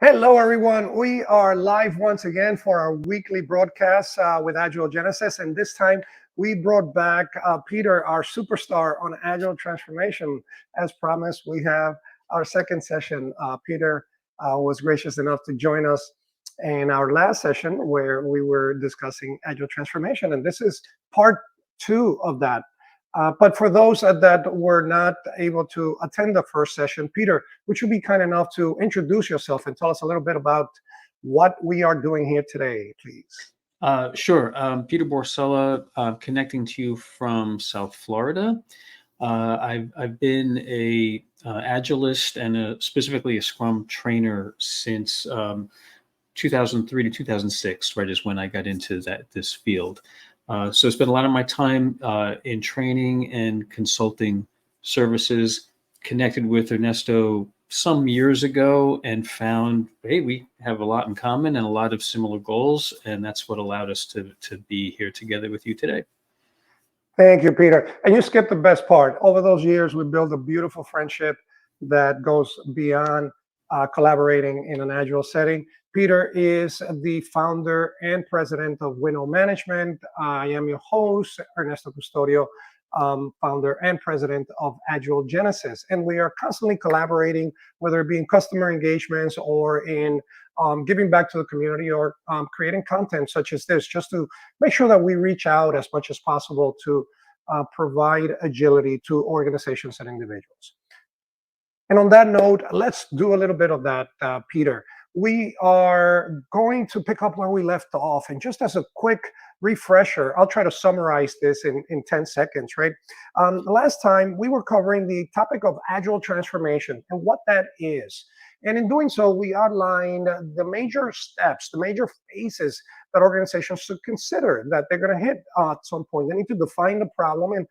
Hello, everyone. We are live once again for our weekly broadcast with Agile Genesis. And this time we brought back Peter, our superstar on Agile Transformation. As promised, we have our second session. Peter was gracious enough to join us in our last session where we were discussing Agile Transformation. And this is part two of that. But for those that were not able to attend the first session, Peter, would you be kind enough to introduce yourself and tell us a little bit about what we are doing here today, please? Sure. Peter Borsella, connecting to you from South Florida. I've been a Agilist and specifically a Scrum trainer since 2003 to 2006, right, is when I got into this field. So I spent a lot of my time in training and consulting services, connected with Ernesto some years ago and found, hey, we have a lot in common and a lot of similar goals. And that's what allowed us to be here together with you today. Thank you, Peter. And you skipped the best part. Over those years, we built a beautiful friendship that goes beyond collaborating in an Agile setting. Peter is the founder and president of Winnow Management. I am your host, Ernesto Custodio, founder and president of Agile Genesis. And we are constantly collaborating, whether it be in customer engagements or in giving back to the community or creating content such as this, just to make sure that we reach out as much as possible to provide agility to organizations and individuals. And on that note, let's do a little bit of that, Peter. We are going to pick up where we left off. And just as a quick refresher, I'll try to summarize this in 10 seconds, right? Last time, we were covering the topic of Agile Transformation and what that is. And in doing so, we outlined the major steps, the major phases that organizations should consider that they're going to hit at some point. They need to define the problem, and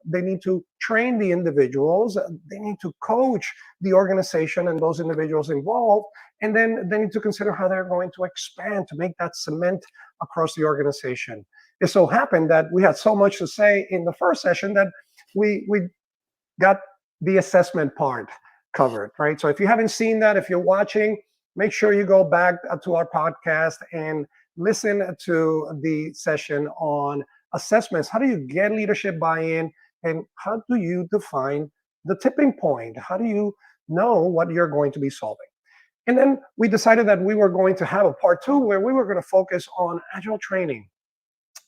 they need to train the individuals. They need to coach the organization and those individuals involved. And then they need to consider how they're going to expand to make that cement across the organization. It so happened that we had so much to say in the first session that we got the assessment part covered, right? So if you haven't seen that, if you're watching, make sure you go back to our podcast and listen to the session on assessments. How do you get leadership buy-in? And how do you define the tipping point? How do you know what you're going to be solving? And then we decided that we were going to have a part two where we were going to focus on Agile training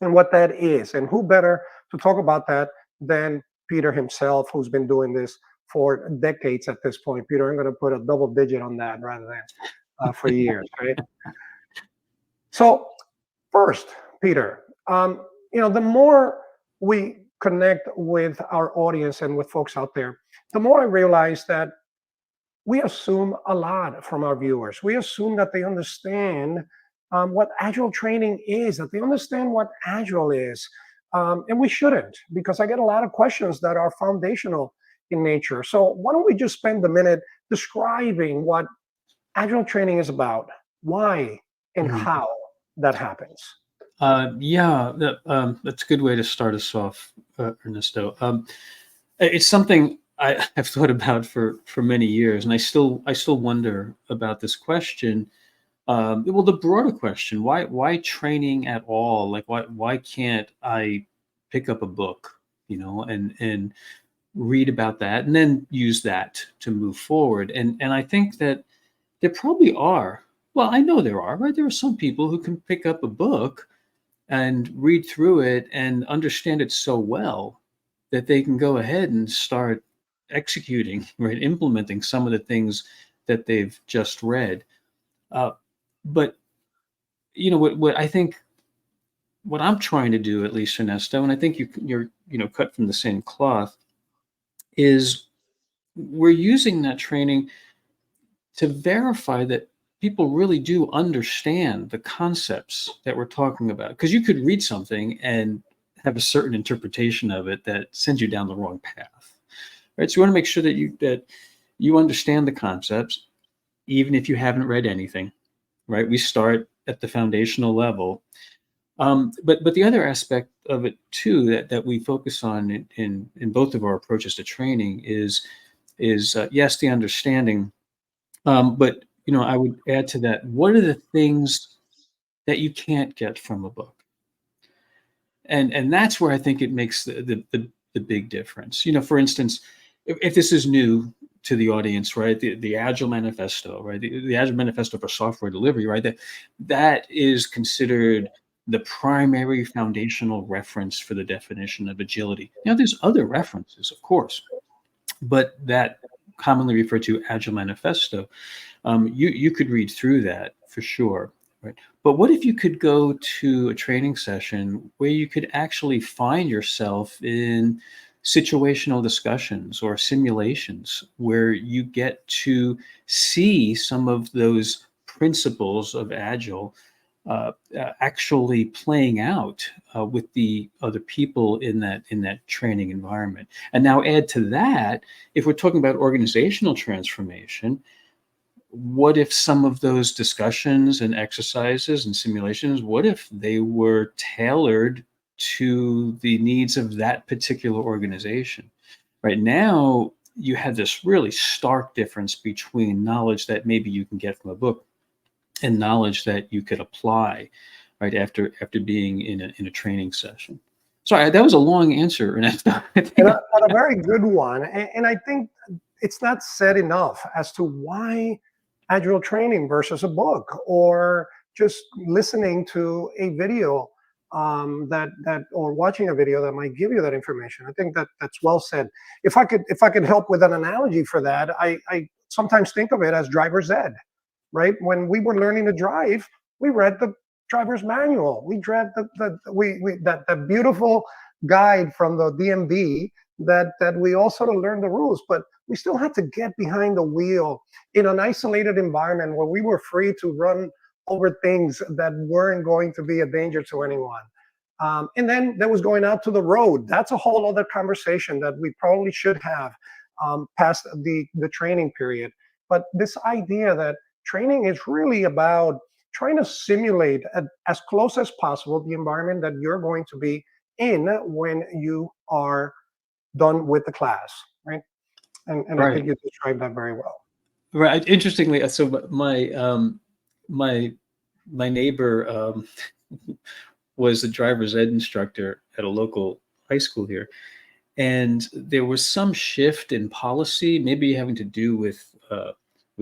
and what that is. And who better to talk about that than Peter himself, who's been doing this for decades at this point. Peter, I'm going to put a double digit on that rather than for years, right? So first, Peter, the more we connect with our audience and with folks out there, the more I realize that we assume a lot from our viewers. We assume that they understand what Agile training is, that they understand what Agile is. And we shouldn't, because I get a lot of questions that are foundational in nature. So why don't we just spend a minute describing what Agile training is about, why and how that happens. That's a good way to start us off, Ernesto. It's something I've thought about for many years, and I still wonder about this question. Well, the broader question: why training at all? Like, why can't I pick up a book, and read about that, and then use that to move forward? And I think that there probably are. Well, I know there are, right? There are some people who can pick up a book and read through it and understand it so well that they can go ahead and start executing, right, implementing some of the things that they've just read. But what I think, what I'm trying to do, at least, Ernesto, and I think you're cut from the same cloth, is we're using that training to verify that people really do understand the concepts that we're talking about. Because you could read something and have a certain interpretation of it that sends you down the wrong path, right? So you want to make sure that you understand the concepts, even if you haven't read anything, right? We start at the foundational level. But the other aspect of it too that we focus on in both of our approaches to training is yes, the understanding, but I would add to that, what are the things that you can't get from a book? And that's where I think it makes the big difference. For instance, if this is new to the audience, right? The Agile Manifesto, right? The Agile Manifesto for software delivery, right? That is considered the primary foundational reference for the definition of agility. Now, there's other references, of course, but that commonly referred to Agile Manifesto, you could read through that for sure, right? But what if you could go to a training session where you could actually find yourself in situational discussions or simulations where you get to see some of those principles of Agile actually playing out with the other people in that training environment. And now add to that, if we're talking about organizational transformation, what if some of those discussions and exercises and simulations, what if they were tailored to the needs of that particular organization? Right now, you have this really stark difference between knowledge that maybe you can get from a book and knowledge that you could apply, right, after being in a training session. Sorry, that was a long answer, Ernesto. But a very good one. And I think it's not said enough as to why agile training versus a book, or just listening to a video or watching a video that might give you that information. I think that's well said. If I could help with an analogy for that, I sometimes think of it as driver's ed, right? When we were learning to drive, we read the driver's manual. We read that beautiful guide from the DMV that we all sort of learned the rules, but we still had to get behind the wheel in an isolated environment where we were free to run over things that weren't going to be a danger to anyone. And then there was going out to the road. That's a whole other conversation that we probably should have past the training period. But this idea that training is really about trying to simulate as close as possible the environment that you're going to be in when you are done with the class, right? And I think you described that very well. Right. Interestingly, so my neighbor was a driver's ed instructor at a local high school here, and there was some shift in policy, maybe having to do with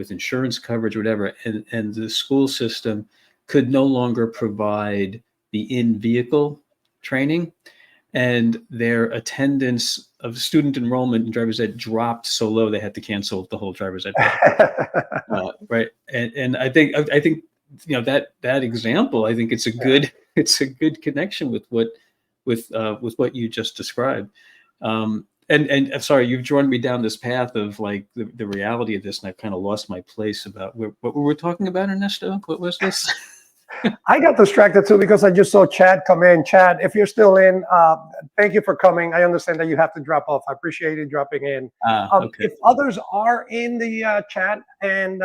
insurance coverage or whatever, and the school system could no longer provide the in-vehicle training, and their attendance of student enrollment in driver's ed dropped so low they had to cancel the whole driver's ed program. Right, and I think that example, I think it's a good connection with what you just described. And I'm sorry, you've drawn me down this path of like the reality of this, and I've kind of lost my place about what we were talking about, Ernesto. What was this? I got distracted too because I just saw Chad come in. Chad, if you're still in, thank you for coming. I understand that you have to drop off. I appreciate you dropping in. Okay. If others are in the chat and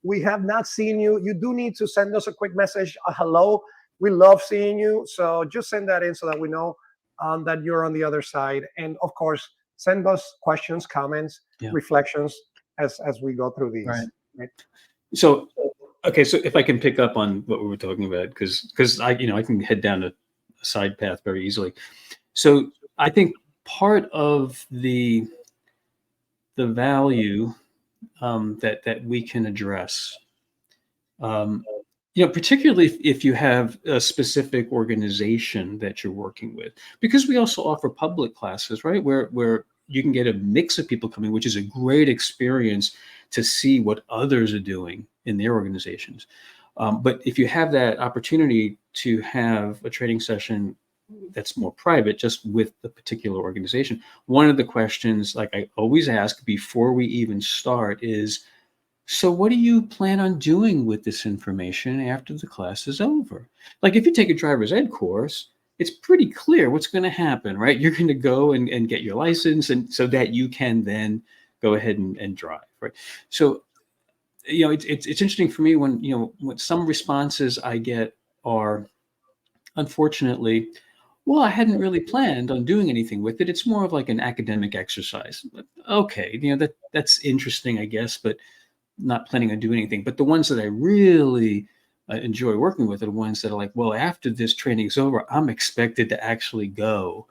we have not seen you, you do need to send us a quick message, a hello. We love seeing you. So just send that in so that we know that you're on the other side. And of course, send us questions, comments, reflections as we go through these. Right. So, okay, so if I can pick up on what we were talking about, because I can head down a side path very easily. So I think part of the value that we can address, particularly if you have a specific organization that you're working with, because we also offer public classes, right, where you can get a mix of people coming, which is a great experience to see what others are doing in their organizations. But if you have that opportunity to have a training session that's more private, just with the particular organization, one of the questions, like I always ask before we even start, is, so what do you plan on doing with this information after the class is over? Like if you take a driver's ed course, it's pretty clear what's going to happen, right? You're going to go and get your license, and so that you can then go ahead and drive, right? So, it's interesting for me when some responses I get are, unfortunately, well, I hadn't really planned on doing anything with it. It's more of like an academic exercise. Okay, that's interesting, I guess, but not planning on doing anything. But the ones that I really enjoy working with are the ones that are like, well, after this training's over, I'm expected to actually go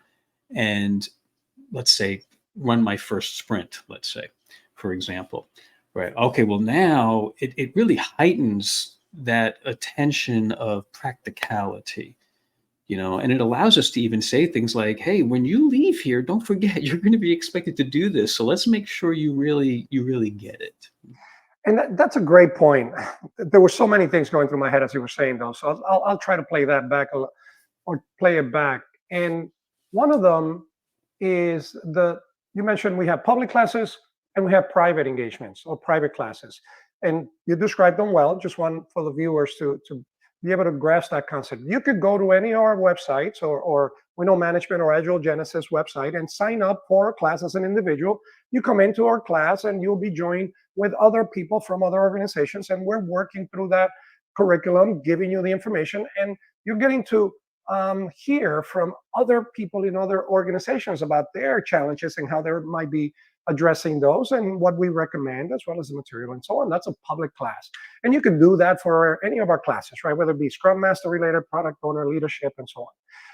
and, let's say, run my first sprint, let's say, for example. Right. Okay. Well, now it really heightens that attention of practicality, and it allows us to even say things like, hey, when you leave here, don't forget you're going to be expected to do this. So let's make sure you really get it. And that's a great point. There were so many things going through my head as you were saying those. So I'll try to play that back or play it back. And one of them is you mentioned we have public classes and we have private engagements or private classes. And you described them well. Just one for the viewers to be able to grasp that concept. You could go to any of our websites or Winnow Management or Agile Genesis website and sign up for a class as an individual. You come into our class and you'll be joined with other people from other organizations, and we're working through that curriculum, giving you the information, and you're getting to hear from other people in other organizations about their challenges and how they might be addressing those and what we recommend, as well as the material and so on. That's a public class. And you can do that for any of our classes, right? Whether it be Scrum Master related, product owner, leadership, and so on.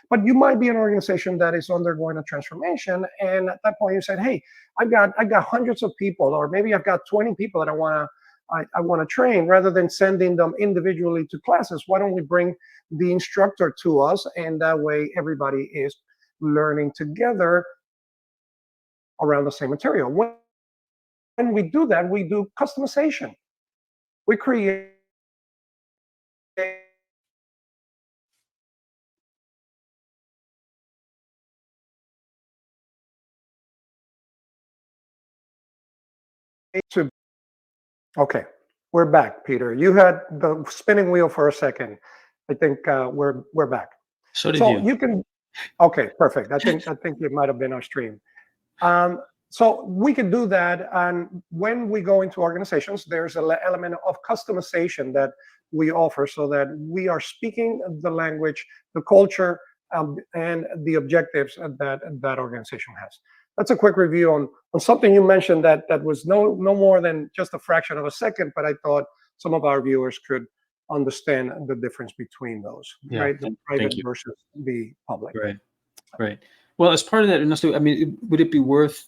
But you might be an organization that is undergoing a transformation. And at that point you said, hey, I've got hundreds of people, or maybe I've got 20 people that I want to train. Rather than sending them individually to classes, why don't we bring the instructor to us? And that way everybody is learning together around the same material. When we do that, we do customization. We create to okay, we're back, Peter. You had the spinning wheel for a second. I think we're back. So did So you. you can okay, perfect. I think it might have been our stream. So we can do that, and when we go into organizations, there's an element of customization that we offer, so that we are speaking the language, the culture, and the objectives that organization has. That's a quick review on something you mentioned that was no more than just a fraction of a second, but I thought some of our viewers could understand the difference between those, Yeah. right? The private Thank you. versus the public. Right. Right. Well, as part of that, Ernesto, I mean, would it be worth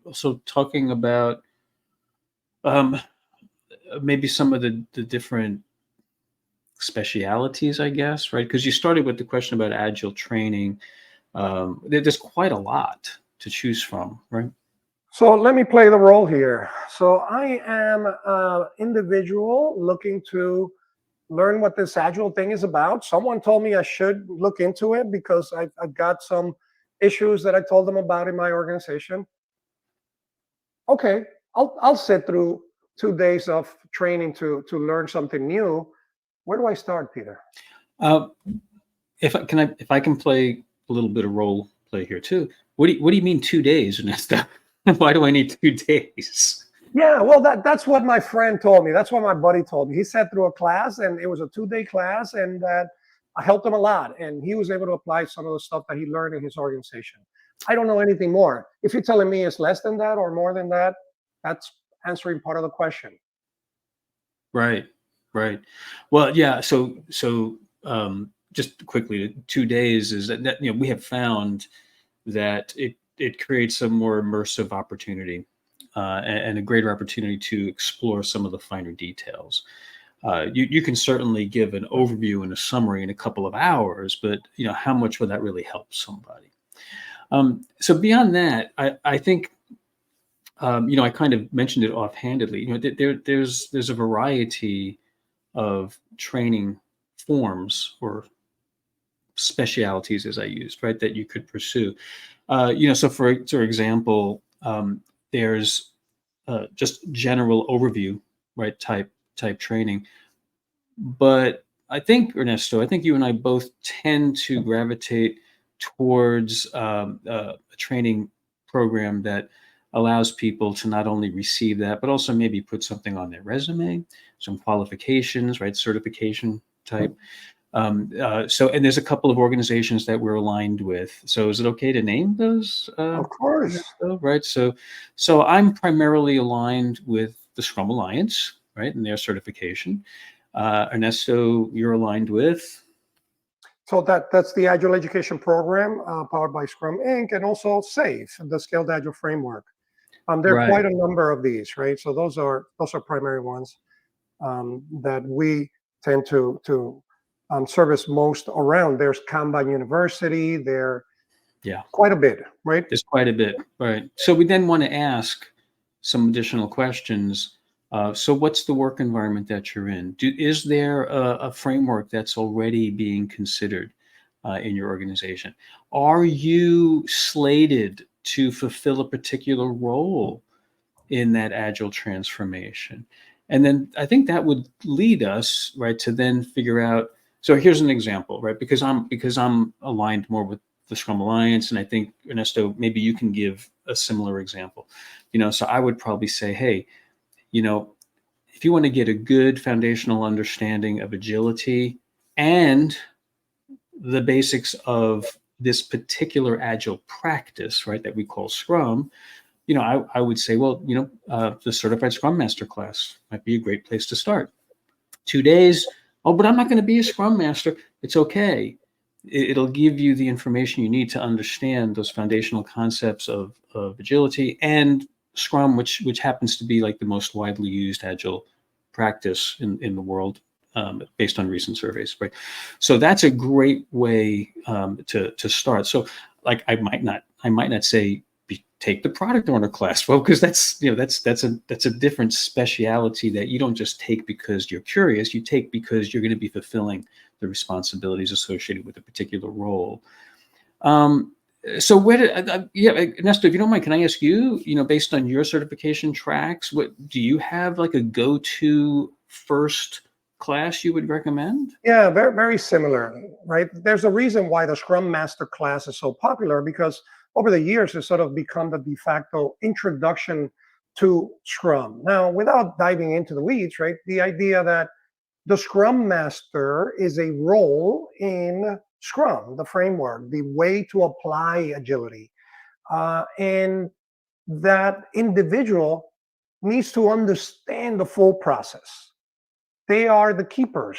also talking about um, maybe some of the different specialities, I guess, right? Because you started with the question about agile training. There's quite a lot to choose from, right? So let me play the role here. So I am an individual looking to learn what this Agile thing is about. Someone told me I should look into it because I've got some issues that I told them about in my organization. Okay, I'll sit through 2 days of training to learn something new. Where do I start, Peter? Uh, if I can play a little bit of role play here too. What do you mean 2 days, Ernesto? Why do I need 2 days? Yeah, well, that's what my friend told me. That's what my buddy told me. He sat through a class, and it was a 2-day class, and that I helped him a lot. And he was able to apply some of the stuff that he learned in his organization. I don't know anything more. If you're telling me it's less than that or more than that, that's answering part of the question. Right, right. Well, yeah. Just quickly, 2 days is that we have found that it creates a more immersive opportunity and a greater opportunity to explore some of the finer details. You can certainly give an overview and a summary in a couple of hours, but how much would that really help somebody? So beyond that, I think I kind of mentioned it offhandedly. There's a variety of training forms or specialities, as I used, right, that you could pursue. So for example, there's just general overview, right, type training. But I think, Ernesto, I think you and I both tend to gravitate towards a training program that allows people to not only receive that, but also maybe put something on their resume, some qualifications, right, certification type. And there's a couple of organizations that we're aligned with. So is it okay to name those? Of course. Right. So I'm primarily aligned with the Scrum Alliance, right, and their certification. Ernesto, you're aligned with? So that's the Agile Education Program powered by Scrum Inc. and also SAFe, the Scaled Agile Framework. There are Right. quite a number of these, right? So those are primary ones that we tend to service most around. There's Kanban University. There Yeah, quite a bit, right? there's quite a bit. Right. So we then want to ask some additional questions. So what's the work environment that you're in? Is there a framework that's already being considered in your organization? Are you slated to fulfill a particular role in that agile transformation? And then I think that would lead us, right, to then figure out. So here's an example, right? Because I'm aligned more with the Scrum Alliance, and I think Ernesto, maybe you can give a similar example. So I would probably say, hey, you know, if you want to get a good foundational understanding of agility and the basics of this particular agile practice, right, that we call Scrum, I would say, well, the Certified Scrum Master class might be a great place to start. 2 days. Oh, but I'm not going to be a Scrum Master. It's okay. It'll give you the information you need to understand those foundational concepts of agility and Scrum, which happens to be like the most widely used agile practice in the world, based on recent surveys, right? So that's a great way to start. So, like, I might not say take the product owner class, well, because that's a different speciality that you don't just take because you're curious. You take because you're going to be fulfilling the responsibilities associated with a particular role. So where did, yeah, Ernesto, if you don't mind, can I ask you, based on your certification tracks, what do you have, like a go-to first class you would recommend? Yeah, very, very similar, right? There's a reason why the Scrum Master class is so popular because over the years, it's sort of become the de facto introduction to Scrum. Now, without diving into the weeds, right? The idea that the Scrum Master is a role in Scrum, the framework, the way to apply agility. And that individual needs to understand the full process. They are the keepers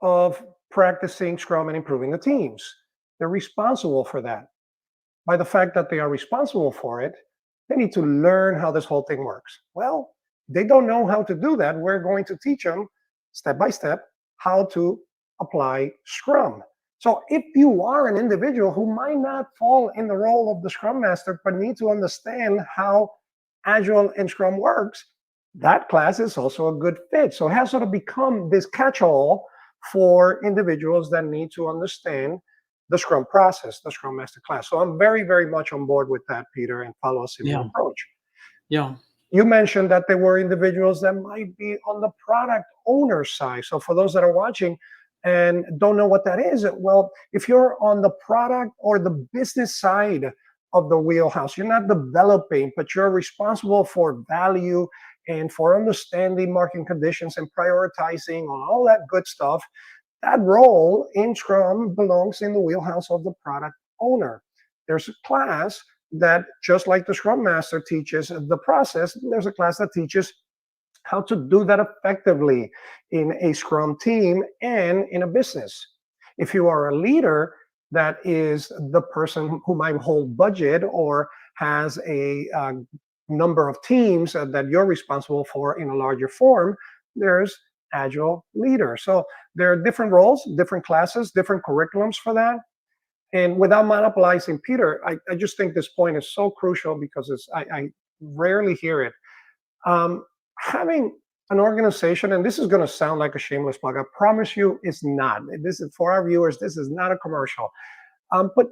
of practicing Scrum and improving the teams. They're responsible for that. By the fact that they are responsible for it, they need to learn how this whole thing works. Well, they don't know how to do that. We're going to teach them step by step how to apply Scrum. So if you are an individual who might not fall in the role of the Scrum Master, but need to understand how Agile and Scrum works, that class is also a good fit. So it has sort of become this catch-all for individuals that need to understand the Scrum process, the Scrum Master class. So I'm very, very much on board with that, Peter, and follow a similar Yeah, approach. yeah, You mentioned that there were individuals that might be on the product owner side. So for those that are watching and don't know what that is, well, if you're on the product or the business side of the wheelhouse, you're not developing, but you're responsible for value and for understanding market conditions and prioritizing on all that good stuff. That role in Scrum belongs in the wheelhouse of the product owner. There's a class that, just like the Scrum Master teaches the process, there's a class that teaches how to do that effectively in a Scrum team and in a business. If you are a leader, that is the person who might hold budget or has a number of teams that you're responsible for in a larger form, there's Agile leader. So there are different roles, different classes, different curriculums for that. And without monopolizing Peter, I just think this point is so crucial because I rarely hear it. Having an organization, and this is going to sound like a shameless plug, I promise you it's not. This is for our viewers, this is not a commercial. But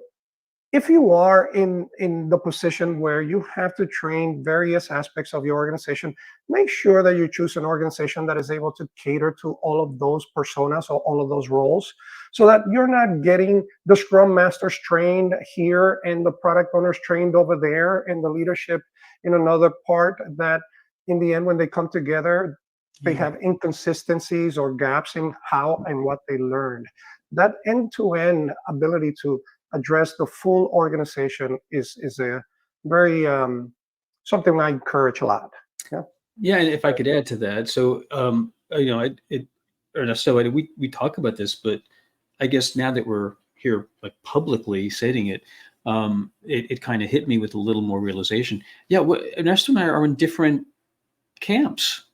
if you are in the position where you have to train various aspects of your organization, make sure that you choose an organization that is able to cater to all of those personas or all of those roles, so that you're not getting the Scrum Masters trained here and the product owners trained over there and the leadership in another part, that in the end, when they come together, they yeah. have inconsistencies or gaps in how and what they learned. That end-to-end ability to address the full organization is a very something I encourage a lot. Yeah. Yeah, and if I could add to that, so Ernesto, we talk about this, but I guess now that we're here, like publicly stating it, it kind of hit me with a little more realization. Yeah, Ernesto and I are in different camps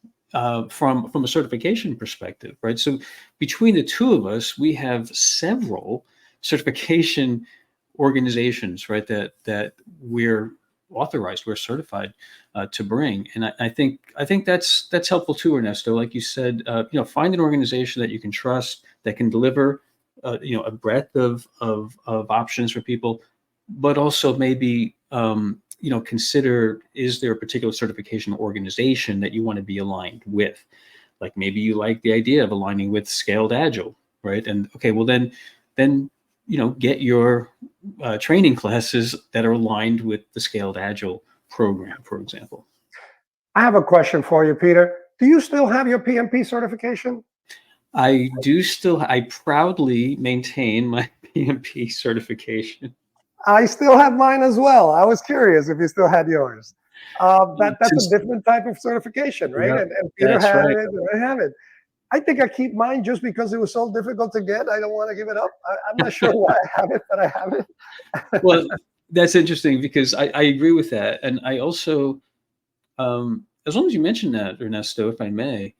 from a certification perspective, right? So between the two of us, we have several certification organizations, right? That we're authorized, we're certified to bring, and I think that's helpful too, Ernesto. Like you said, find an organization that you can trust that can deliver, a breadth of options for people, but also maybe consider, is there a particular certification organization that you want to be aligned with? Like maybe you like the idea of aligning with Scaled Agile, right? And okay, well then get your training classes that are aligned with the Scaled Agile program, for example. I have a question for you, Peter. Do you still have your PMP certification? I proudly maintain my PMP certification. I still have mine as well. I was curious if you still had yours. That's a Since different type of certification, right? Yeah, And Peter that's had right. it, and I have it. I think I keep mine just because it was so difficult to get. I don't want to give it up. I'm not sure why I have it, but I have it. Well, that's interesting because I agree with that. And I also, as long as you mention that, Ernesto, if I may,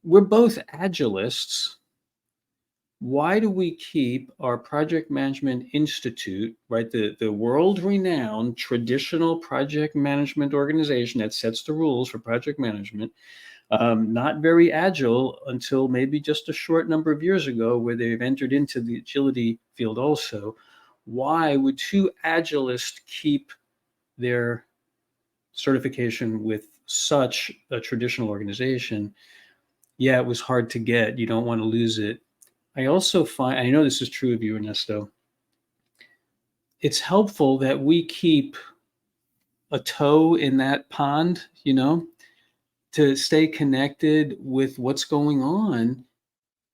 we're both agilists. Why do we keep our project management institute, right? The world renowned traditional project management organization that sets the rules for project management, not very agile until maybe just a short number of years ago, where they've entered into the agility field also. Why would two agilists keep their certification with such a traditional organization? Yeah, it was hard to get. You don't want to lose it. I also find, I know this is true of you, Ernesto, it's helpful that we keep a toe in that pond, to stay connected with what's going on.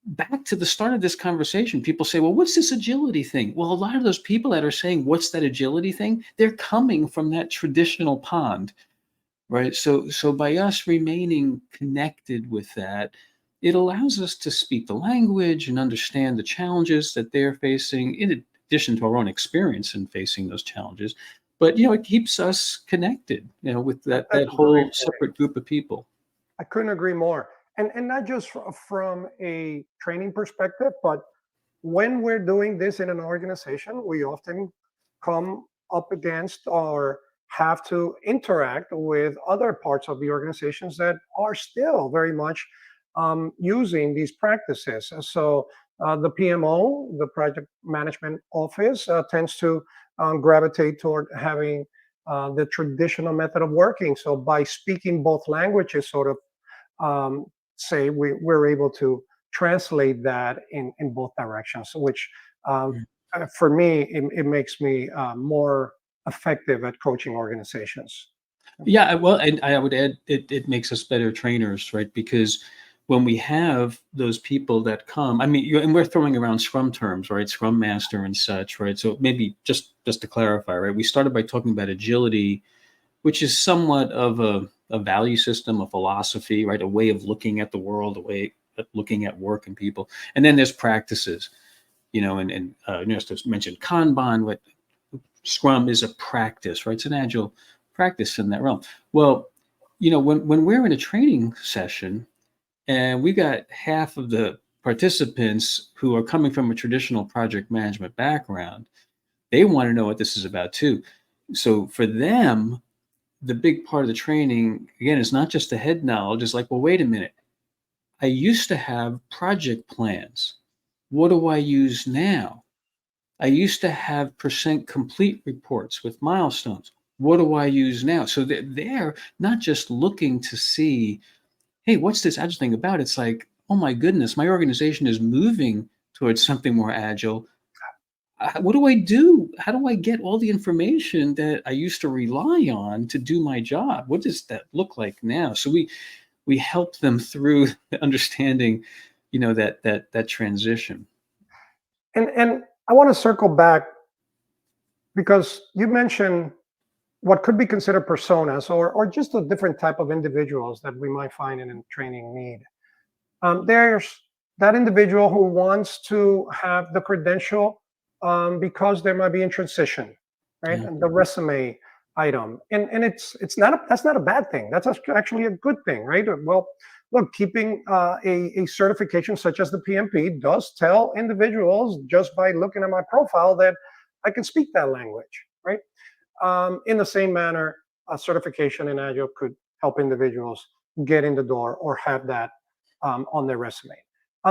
Back to the start of this conversation, people say, well, what's this agility thing? Well, a lot of those people that are saying, what's that agility thing? They're coming from that traditional pond, right? So by us remaining connected with that, it allows us to speak the language and understand the challenges that they're facing, in addition to our own experience in facing those challenges. But it keeps us connected, with that That's a great whole point. separate group of people. I couldn't agree more. And not just from a training perspective, but when we're doing this in an organization, we often come up against or have to interact with other parts of the organizations that are still very much using these practices. So the PMO, the project management office, tends to gravitate toward having the traditional method of working. So by speaking both languages, sort of say we're able to translate that in both directions, which for me, it makes me more effective at coaching organizations. Yeah, well, and I would add, it makes us better trainers, right? Because when we have those people that come, I mean, and we're throwing around Scrum terms, right? Scrum Master and such, right? So maybe just to clarify, right? We started by talking about agility, which is somewhat of a value system, a philosophy, right? A way of looking at the world, a way of looking at work and people. And then there's practices, and just mentioned Kanban, what Scrum is a practice, right? It's an agile practice in that realm. Well, when we're in a training session and we got half of the participants who are coming from a traditional project management background, they want to know what this is about too. So for them, the big part of the training, again, is not just the head knowledge. It's like, well, wait a minute. I used to have project plans. What do I use now? I used to have percent complete reports with milestones. What do I use now? So they're not just looking to see, hey, what's this agile thing about? It's like, oh my goodness, my organization is moving towards something more agile. What do I do? How do I get all the information that I used to rely on to do my job? What does that look like now? So we help them through understanding, that transition. And I want to circle back because you mentioned what could be considered personas, or just a different type of individuals that we might find in a training need. There's that individual who wants to have the credential because they might be in transition, right? Yeah. And the resume item, and it's not that's not a bad thing. That's actually a good thing, right? Well, look, keeping a certification such as the PMP does tell individuals just by looking at my profile that I can speak that language, right? In the same manner, a certification in Agile could help individuals get in the door or have that on their resume.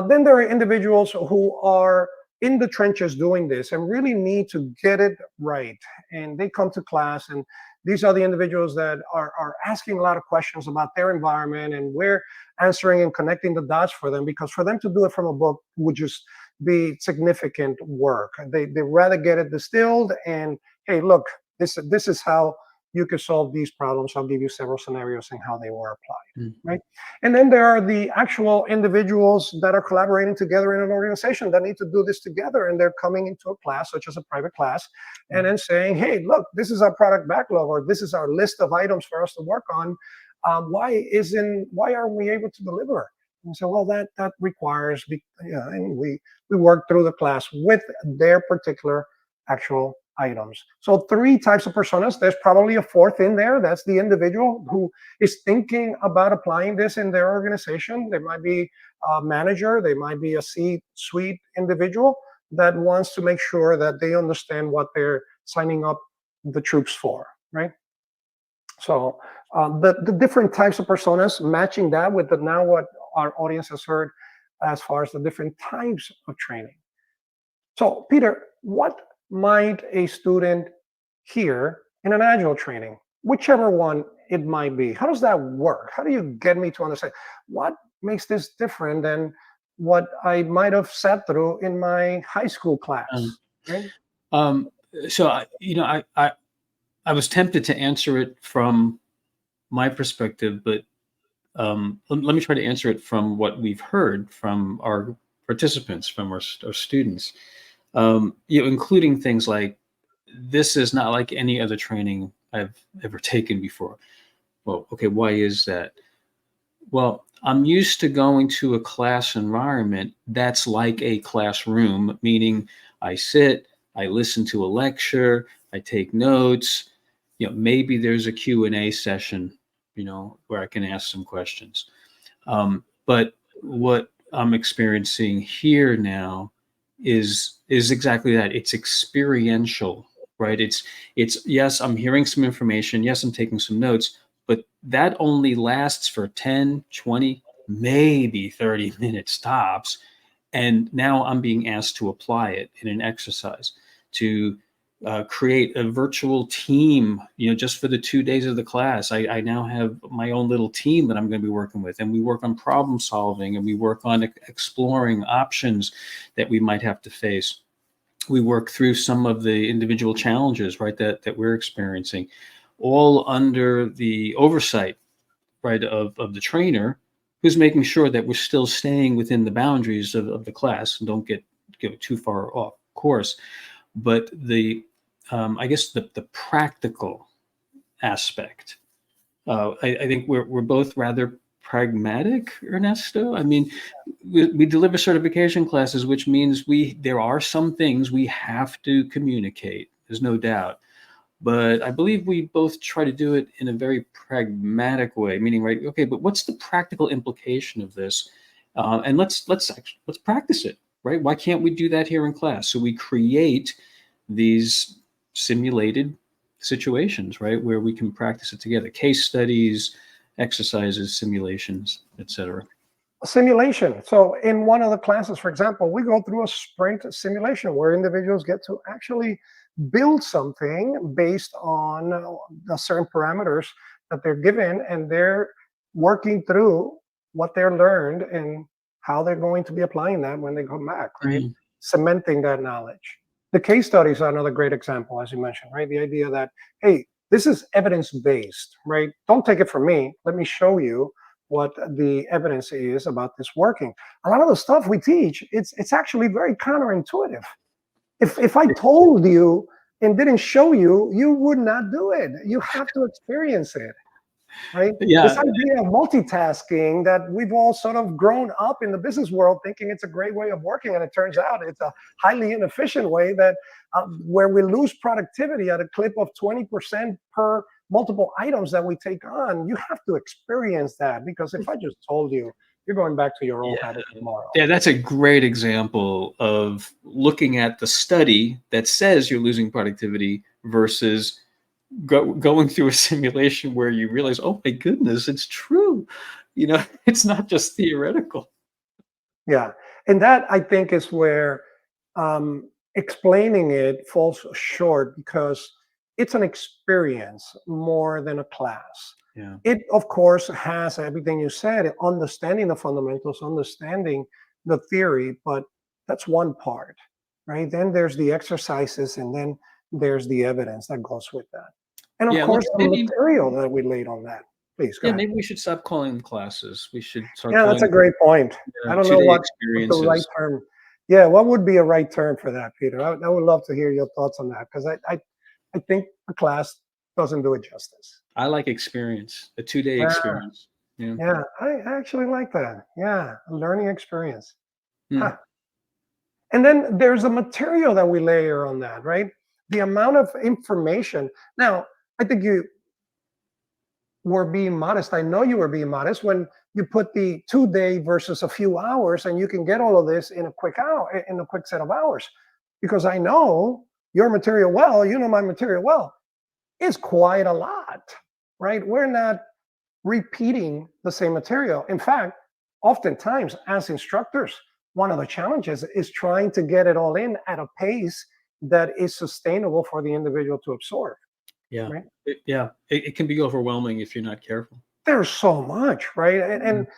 Then there are individuals who are in the trenches doing this and really need to get it right. And they come to class, and these are the individuals that are asking a lot of questions about their environment, and we're answering and connecting the dots for them, because for them to do it from a book would just be significant work. They rather get it distilled and, hey, look, this is how you could solve these problems. I'll give you several scenarios and how they were applied, Mm. right? And then there are the actual individuals that are collaborating together in an organization that need to do this together, and they're coming into a class, such as a private class, and then saying, hey, look, this is our product backlog, or this is our list of items for us to work on. Why aren't we able to deliver? And so, well, that requires, and we work through the class with their particular actual items. So 3 types of personas. There's probably a 4th in there. That's the individual who is thinking about applying this in their organization. They might be a manager. They might be a C-suite individual that wants to make sure that they understand what they're signing up the troops for, right? So the different types of personas, matching that with now what our audience has heard as far as the different types of training. So Peter, what might a student hear in an Agile training, whichever one it might be? How does that work? How do you get me to understand what makes this different than what I might have sat through in my high school Um, class, right? um, so I was tempted to answer it from my perspective, but let me try to answer it from what we've heard from our participants, from our students, including things like, this is not like any other training I've ever taken before. Well, okay, why is that? Well, I'm used to going to a class environment that's like a classroom, meaning I sit, I listen to a lecture, I take notes. Maybe there's a Q&A session, where I can ask some questions. But what I'm experiencing here now is exactly that. It's experiential, right? It's yes, I'm hearing some information. Yes, I'm taking some notes, but that only lasts for 10, 20, maybe 30 minutes tops. And now I'm being asked to apply it in an exercise, to create a virtual team, just for the 2 days of the class. I now have my own little team that I'm going to be working with, and we work on problem solving, and we work on exploring options that we might have to face. We work through some of the individual challenges, right, that we're experiencing, all under the oversight, right, of the trainer, who's making sure that we're still staying within the boundaries of the class and don't go too far off course. But I guess the practical aspect, I think we're both rather pragmatic, Ernesto. I mean, we deliver certification classes, which means there are some things we have to communicate. There's no doubt. But I believe we both try to do it in a very pragmatic way, meaning, right, okay, but what's the practical implication of this? And let's practice it, right? Why can't we do that here in class? So we create these simulated situations, right, where we can practice it together: case studies, exercises, simulations, etc. Simulation. So in one of the classes, for example, we go through a sprint simulation where individuals get to actually build something based on the certain parameters that they're given, and they're working through what they're learned and how they're going to be applying that when they come back, right? Mm. Cementing that knowledge. The case studies are another great example, as you mentioned, right? The idea that, hey, this is evidence-based, right? Don't take it from me. Let me show you what the evidence is about this working. A lot of the stuff we teach, it's actually very counterintuitive. If I told you and didn't show you, you would not do it. You have to experience it, right? This Yeah, idea of multitasking that we've all sort of grown up in the business world thinking it's a great way of working, and it turns out it's a highly inefficient way that where we lose productivity at a clip of 20% per multiple items that we take on. You have to experience that, because if I just told you, you're going back to your old yeah. habit tomorrow. Yeah, that's a great example of looking at the study that says you're losing productivity versus going through a simulation where you realize, oh my goodness, it's true. It's not just theoretical. Yeah, and that I think is where explaining it falls short, because it's an experience more than a class. Yeah. It, of course, has everything you said, understanding the fundamentals, understanding the theory, but that's one part, right? Then there's the exercises, and then there's the evidence that goes with that. And of Yeah, course, the maybe. material that we laid on that. Please go Yeah, ahead. maybe we should stop calling them classes. We should start Yeah, that's calling a great point. I them don't know two-day what the right experiences. term. Yeah, what would be a right term for that, Peter? I would love to hear your thoughts on that, because I think the class doesn't do it justice. I like experience, a two-day Yeah, experience. Yeah. yeah, I actually like that. Yeah, a learning experience. Hmm. Huh. And then there's the material that we layer on that, right? The amount of information. Now, I think you were being modest. I know you were being modest when you put the 2 day versus a few hours, and you can get all of this in a quick hour, in a quick set of hours. Because I know your material well, you know my material well. It's quite a lot, right? We're not repeating the same material. In fact, oftentimes as instructors, one of the challenges is trying to get it all in at a pace that is sustainable for the individual to absorb, Yeah. right? It can be overwhelming if you're not careful. There's so much, right? And Mhm.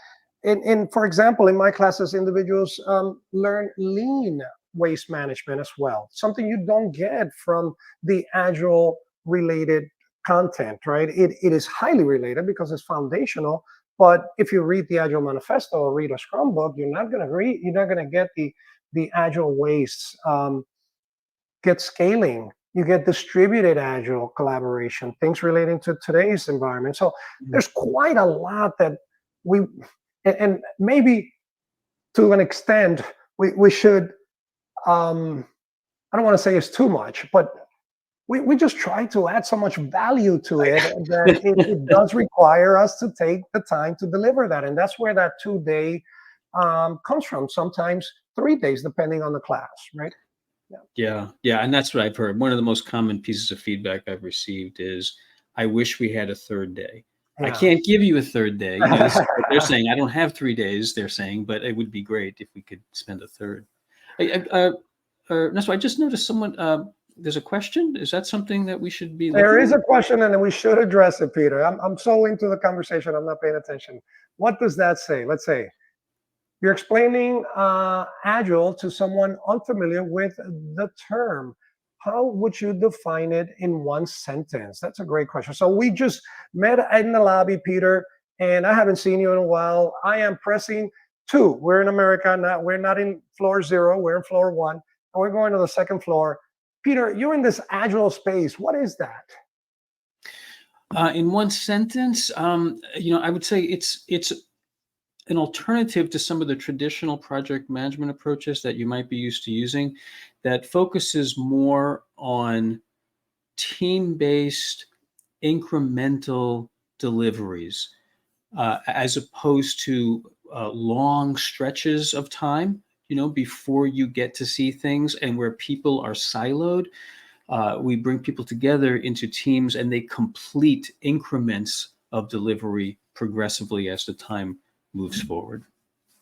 and and for example, in my classes, individuals learn lean waste management as well, something you don't get from the agile related content, right? It is highly related because it's foundational. But if you read the Agile Manifesto or read a Scrum book, you're not going to get the agile wastes. Get scaling, you get distributed agile collaboration, things relating to today's environment. So Mhm. there's quite a lot that we, and maybe to an extent, we should, I don't want to say it's too much, but we just try to add so much value to it that it does require us to take the time to deliver that. And that's where that 2 day comes from, sometimes 3 days, depending on the class, right? Yeah. Yeah, and that's what I've heard. One of the most common pieces of feedback I've received is, "I wish we had a third day." I Yeah. can't give you a third day. This is what they're saying. I don't have 3 days, they're saying, but it would be great if we could spend a third. Ernesto, I just noticed someone. There's a question. Is that something that we should be There looking is at? a question, and we should address it, Peter. I'm so into the conversation, I'm not paying attention. What does that say? Let's say you're explaining Agile to someone unfamiliar with the term. How would you define it in one sentence? That's a great question. So we just met in the lobby, Peter, and I haven't seen you in a while. I am pressing 2. We're in America now. We're not in floor 0. We're in floor 1, and we're going to the second floor. Peter, you're in this Agile space. What is that? In one sentence, I would say it's an alternative to some of the traditional project management approaches that you might be used to using, that focuses more on team-based incremental deliveries, as opposed to long stretches of time, before you get to see things, and where people are siloed. We bring people together into teams, and they complete increments of delivery progressively as the time moves forward.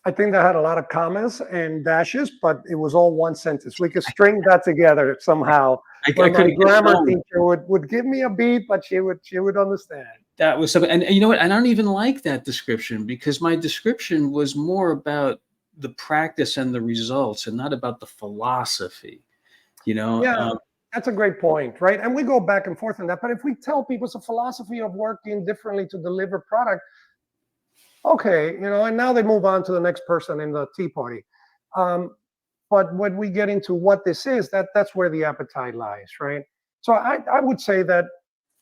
I think that had a lot of commas and dashes, but it was all one sentence. We could string that together somehow, I where my couldn't get it grammar going. teacher would give me a beat, but she would understand. That was something, and you know what? I don't even like that description, because my description was more about the practice and the results, and not about the philosophy. You know, Yeah, um, that's a great point, right? And we go back and forth on that. But if we tell people it's a philosophy of working differently to deliver product, okay, and now they move on to the next person in the tea party. Um, but when we get into what this is, that's where the appetite lies, right? So I would say that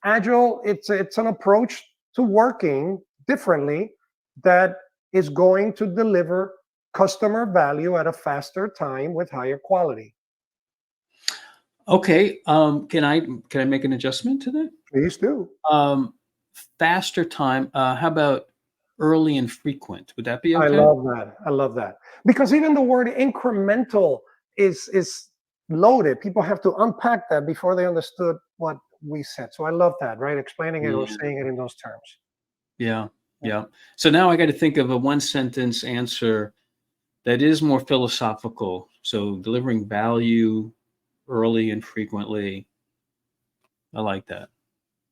Agile, it's an approach to working differently that is going to deliver customer value at a faster time with higher quality. Okay. Can I make an adjustment to that? Please do. Um, Faster time. How about early and frequent? Would that be I okay? love that. I love that. Because even the word incremental is loaded. People have to unpack that before they understood what we said. So I love that, right? Explaining it or Yeah. saying it in those terms. Yeah. Yeah. Yeah. So now I got to think of a one sentence answer that is more philosophical. So delivering value early and frequently. I like that.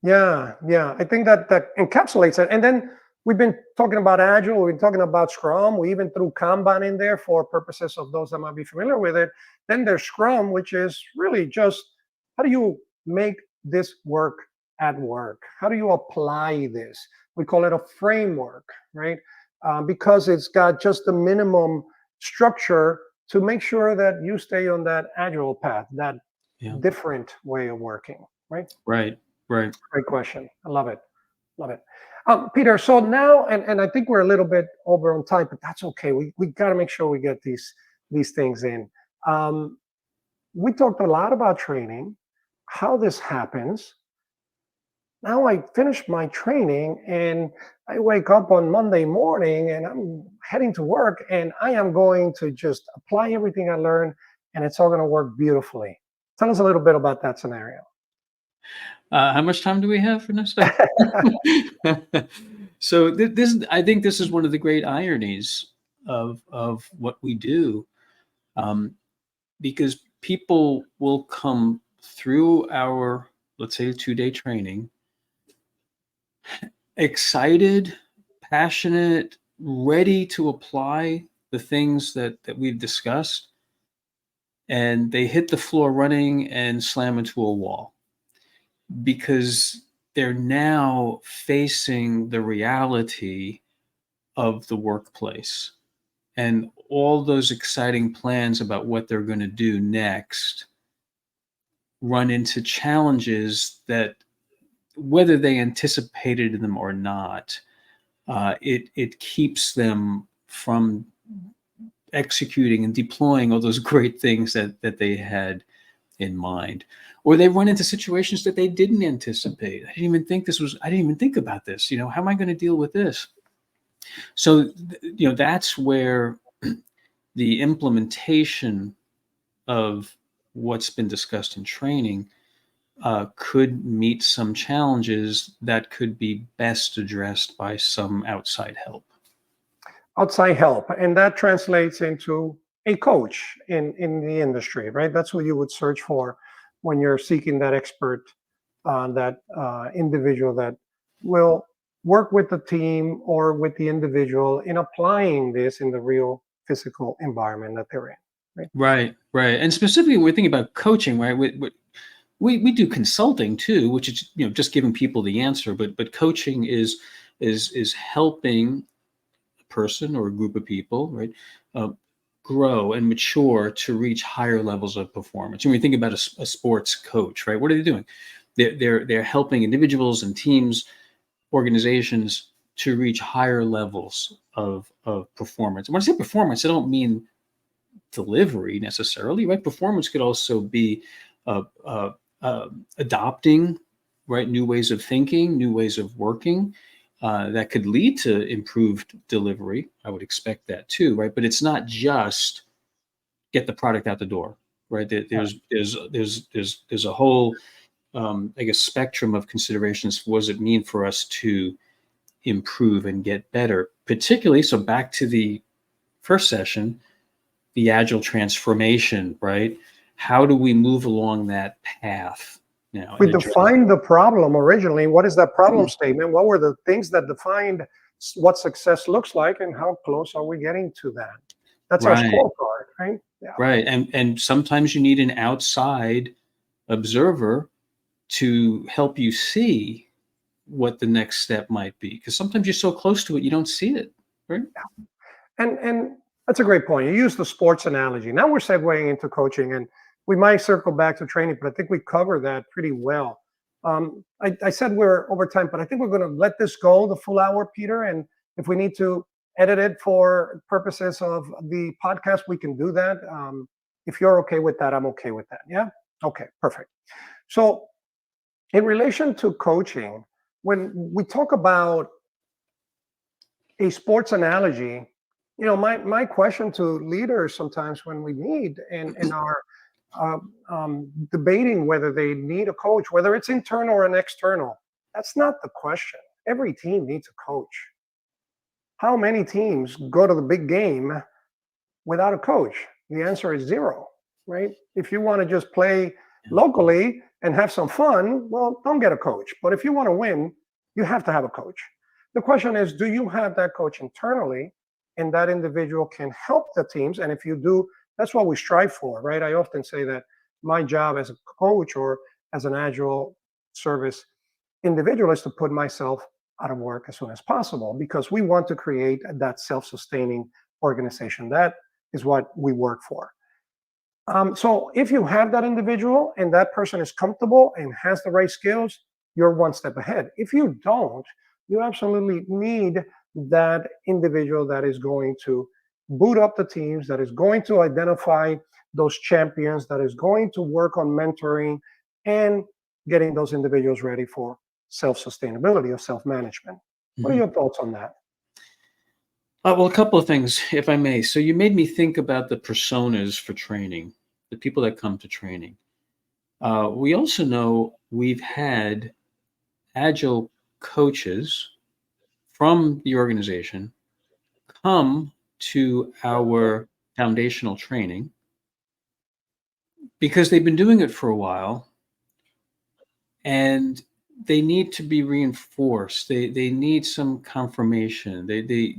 Yeah, yeah. I think that that encapsulates it. And then we've been talking about Agile, we've been talking about Scrum. We even threw Kanban in there for purposes of those that might be familiar with it. Then there's Scrum, which is really just how do you make this work at work? How do you apply this? We call it a framework, right? Because it's got just the minimum structure to make sure that you stay on that Agile path, that Yeah. different way of working, right? Right. Right. Great question. I love it. Love it. Peter, so now, and I think we're a little bit over on time, but that's okay. We got to make sure we get these things in. Um, we talked a lot about training, how this happens. Now I finished my training and I wake up on Monday morning and I'm heading to work and I am going to just apply everything I learned and it's all going to work beautifully. Tell us a little bit about that scenario. How much time do we have, Ernesto? So this, I think, this is one of the great ironies of what we do, um, because people will come through our, let's say, 2 day training, excited, passionate, ready to apply the things that we've discussed, and they hit the floor running and slam into a wall because they're now facing the reality of the workplace and all those exciting plans about what they're going to do next run into challenges that, whether they anticipated them or not, it keeps them from executing and deploying all those great things that they had in mind. Or they run into situations that they didn't anticipate. I didn't even think about this. How am I going to deal with this? So, that's where the implementation of what's been discussed in training could meet some challenges that could be best addressed by some outside help. Outside help, and that translates into a coach in the industry, right? That's what you would search for when you're seeking that expert, that individual that will work with the team or with the individual in applying this in the real physical environment that they're in, right? Right, right. And specifically, when we're thinking about coaching, right? We do consulting too, which is just giving people the answer. But coaching is helping a person or a group of people, right, uh, grow and mature to reach higher levels of performance. When we think about a sports coach, right, what are they doing? They're helping individuals and teams, organizations to reach higher levels of performance. And when I say performance, I don't mean delivery necessarily, right? Performance could also be uh, uh, adopting, right, new ways of thinking, new ways of working. That could lead to improved delivery. I would expect that too, right? But it's not just get the product out the door, right? There's a whole, I guess, spectrum of considerations. What does it mean for us to improve and get better? Particularly, so back to the first session, the Agile transformation, right? How do we move along that path now We and address? defined the problem originally. What is that problem statement? What were the things that defined what success looks like, and how close are we getting to that? That's our Right, scorecard, right? Yeah. right. And sometimes you need an outside observer to help you see what the next step might be. Because sometimes you're so close to it, you don't see it, right? And that's a great point. You use the sports analogy. Now we're segueing into coaching, and we might circle back to training, but I think we covered that pretty well. I said we're over time, but I think we're going to let this go the full hour, Peter. And if we need to edit it for purposes of the podcast, we can do that. If you're okay with that, I'm okay with that. Yeah. Okay. Perfect. So, in relation to coaching, when we talk about a sports analogy, my question to leaders sometimes when we need and are debating whether they need a coach, whether it's internal or an external, that's not the question. Every team needs a coach. How many teams go to the big game without a coach? The answer is zero, right? If you want to just play locally and have some fun, well, don't get a coach. But if you want to win, you have to have a coach. The question is, do you have that coach internally and that individual can help the teams? And if you do, that's what we strive for, right? I often say that my job as a coach or as an Agile service individual is to put myself out of work as soon as possible because we want to create that self-sustaining organization. That is what we work for. So if you have that individual and that person is comfortable and has the right skills, you're one step ahead. If you don't, you absolutely need that individual that is going to boot up the teams, that is going to identify those champions, that is going to work on mentoring and getting those individuals ready for self-sustainability or self-management. What are your thoughts on that? Well, a couple of things, if I may. So you made me think about the personas for training, the people that come to training. We also know we've had Agile coaches from the organization come to our foundational training because they've been doing it for a while and they need to be reinforced. They need some confirmation. They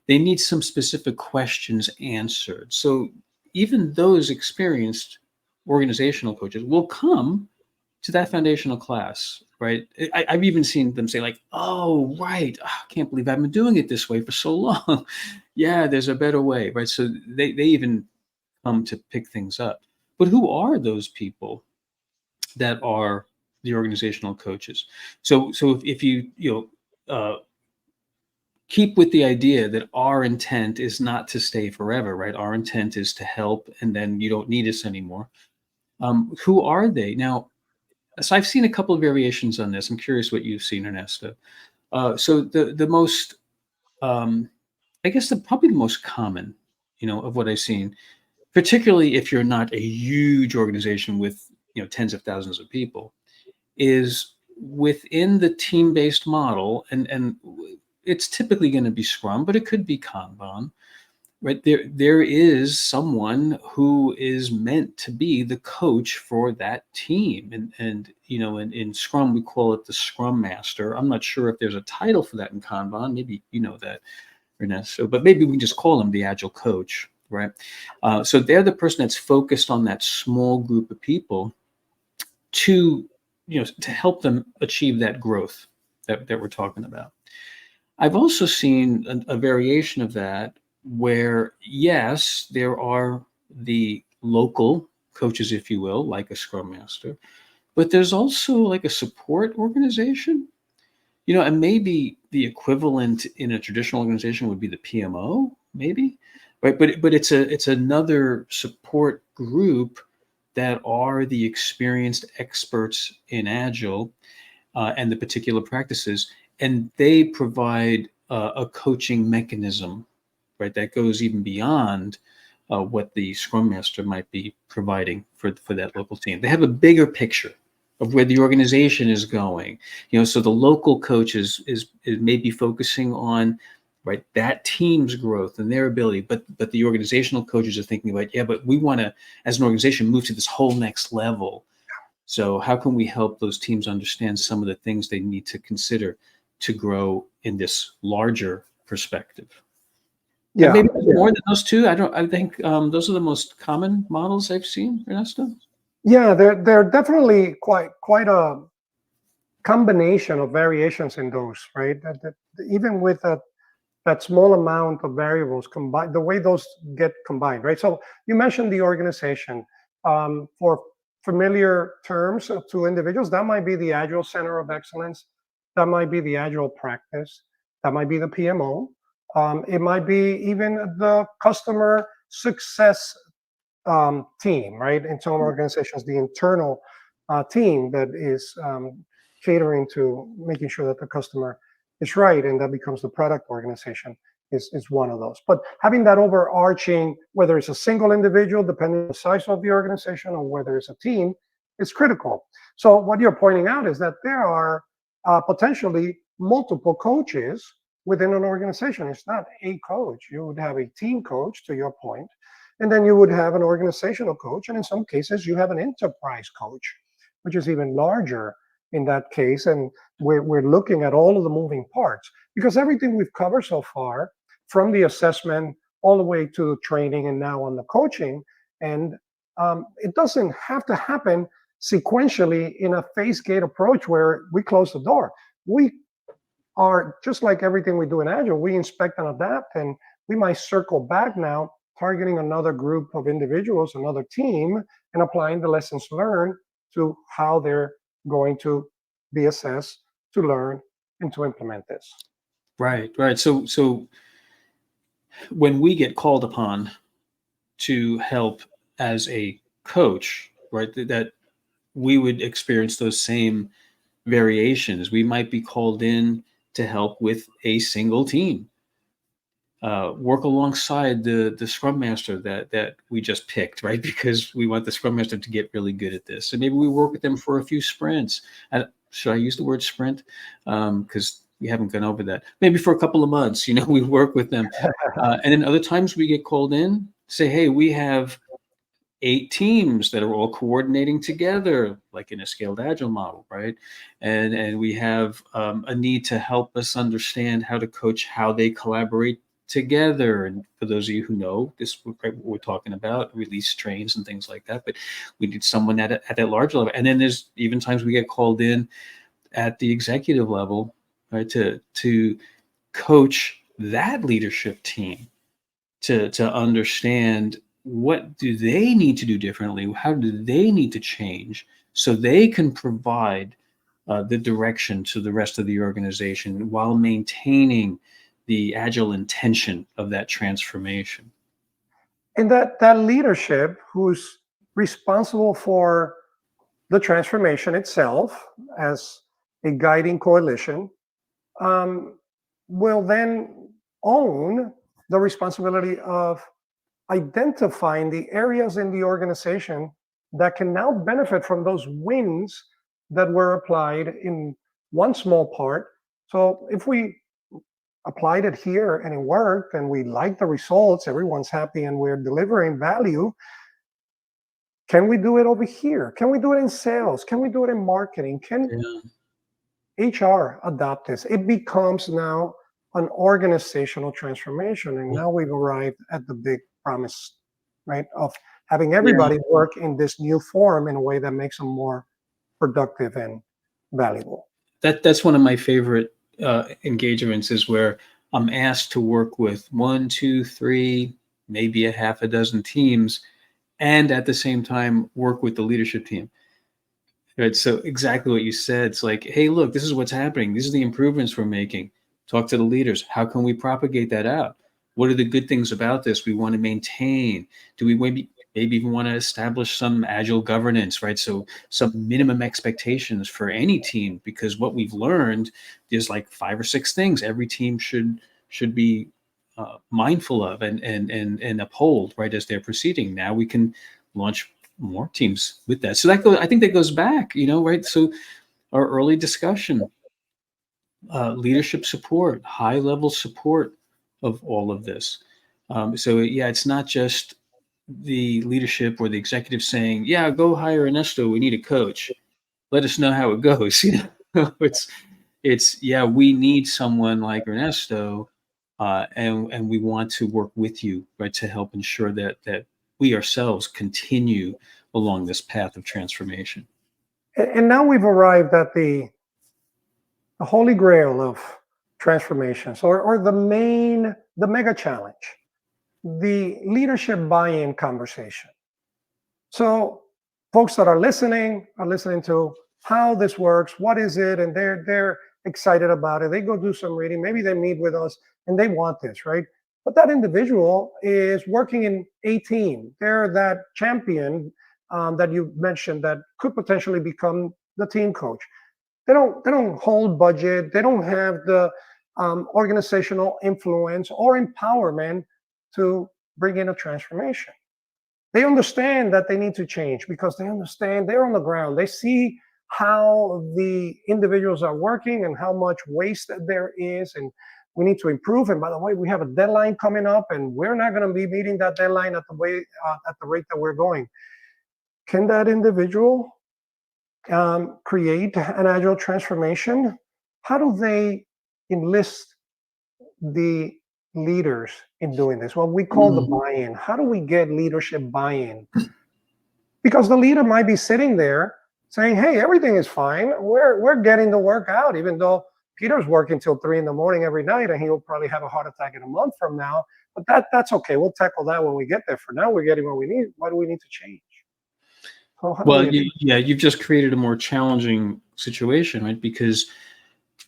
need some specific questions answered. So even those experienced organizational coaches will come to that foundational class, right? I've even seen them say like, "Oh, right, I can't believe I've been doing it this way for so long." Yeah, there's a better way, right? So they even come to pick things up. But who are those people that are the organizational coaches? So if keep with the idea that our intent is not to stay forever, right? Our intent is to help, and then you don't need us anymore. Who are they now? So I've seen a couple of variations on this. I'm curious what you've seen, Ernesto. So the most, I guess probably the most common, of what I've seen, particularly if you're not a huge organization with tens of thousands of people, is within the team-based model, and it's typically going to be Scrum, but it could be Kanban. Right there is someone who is meant to be the coach for that team, and in Scrum we call it the Scrum Master. I'm not sure if there's a title for that in Kanban. Maybe you know that, Ernesto, but maybe we can just call him the Agile Coach, right? So they're the person that's focused on that small group of people to to help them achieve that growth that we're talking about. I've also seen a variation of that where, yes, there are the local coaches, if you will, like a Scrum Master, but there's also like a support organization, and maybe the equivalent in a traditional organization would be the PMO, maybe, right? But it's another support group that are the experienced experts in Agile and the particular practices, and they provide a coaching mechanism, right, that goes even beyond what the Scrum Master might be providing for that local team. They have a bigger picture of where the organization is going, so the local coach is maybe focusing on right that team's growth and their ability, but the organizational coaches are thinking about, yeah, but we want to, as an organization, move to this whole next level. So how can we help those teams understand some of the things they need to consider to grow in this larger perspective? And Yeah, maybe more than those two. I think those are the most common models I've seen, Ernesto. yeah. They're definitely quite a combination of variations in those, right? Even with that small amount of variables combined, the way those get combined, right? So you mentioned the organization. For familiar terms to individuals, that might be the Agile Center of Excellence, that might be the Agile Practice, that might be the PMO. It might be even the customer success team, right? In some organizations, the internal team that is catering to making sure that the customer is right, and that becomes the product organization is one of those. But having that overarching, whether it's a single individual, depending on the size of the organization, or whether it's a team, is critical. So what you're pointing out is that there are potentially multiple coaches within an organization. It's not a coach. You would have a team coach, to your point, and then you would have an organizational coach. And in some cases, you have an enterprise coach, which is even larger in that case. And we're looking at all of the moving parts, because everything we've covered so far, from the assessment all the way to training and now on the coaching, and it doesn't have to happen sequentially in a phase gate approach where we close the door. We are, just like everything we do in Agile, we inspect and adapt, and we might circle back now, targeting another group of individuals, another team, and applying the lessons learned to how they're going to be assessed, to learn, and to implement this. Right, right. So when we get called upon to help as a coach, right, that we would experience those same variations. We might be called in to help with a single team, work alongside the scrum master that we just picked, right? Because we want the scrum master to get really good at this. And maybe we work with them for a few sprints. Should I use the word sprint? Because we haven't gone over that. Maybe for a couple of months, we work with them. And then other times we get called in, say, hey, we have 8 teams that are all coordinating together, like in a scaled agile model, right? And we have a need to help us understand how to coach how they collaborate together. And for those of you who know this, right, what we're talking about, release trains and things like that. But we need someone at that large level. And then there's even times we get called in at the executive level, right, to coach that leadership team to understand what do they need to do differently, how do they need to change so they can provide the direction to the rest of the organization while maintaining the agile intention of that transformation. And that leadership who's responsible for the transformation itself as a guiding coalition um, will then own the responsibility of identifying the areas in the organization that can now benefit from those wins that were applied in one small part. So if we applied it here and it worked and we like the results, everyone's happy and we're delivering value, can we do it over here? Can we do it in sales? Can we do it in marketing? Can HR adopt this? It becomes now an organizational transformation. And now we've arrived at the big promise, right, of having everybody work in this new form in a way that makes them more productive and valuable. That's one of my favorite engagements, is where I'm asked to work with 1, 2, 3, maybe a half a dozen teams, and at the same time work with the leadership team. Right. So exactly what you said. It's like, hey, look, this is what's happening. These are the improvements we're making. Talk to the leaders. How can we propagate that out? What are the good things about this we want to maintain? Do we maybe even want to establish some agile governance, right? So some minimum expectations for any team, because what we've learned is like 5 or 6 things every team should be mindful of and uphold, right, as they're proceeding. Now we can launch more teams with that. So I think that goes back, right? So our early discussion, leadership support, high level support of all of this. So yeah, it's not just the leadership or the executive saying, yeah, go hire Ernesto. We need a coach. Let us know how it goes. It's yeah, we need someone like Ernesto, and we want to work with you, right, to help ensure that we ourselves continue along this path of transformation. And now we've arrived at the holy grail of transformations, or the mega challenge, the leadership buy-in conversation. So folks that are listening to how this works, what is it, and they're excited about it. They go do some reading, maybe they meet with us and they want this, right? But that individual is working in a team. They're that champion that you mentioned that could potentially become the team coach. They don't hold budget. They don't have the organizational influence or empowerment to bring in a transformation. They understand that they need to change because they understand they're on the ground. They see how the individuals are working and how much waste there is, and we need to improve. And by the way, we have a deadline coming up, and we're not going to be meeting that deadline at the rate that we're going. Can that individual create an agile transformation? How do they enlist the leaders in doing this? What we call the buy-in. How do we get leadership buy-in? Because the leader might be sitting there saying, "Hey, everything is fine. We're getting the work out, even though Peter's working till 3 in the morning every night, and he'll probably have a heart attack in a month from now. But that's okay. We'll tackle that when we get there. For now, we're getting what we need. Why do we need to change?" So Well, you've just created a more challenging situation, right? Because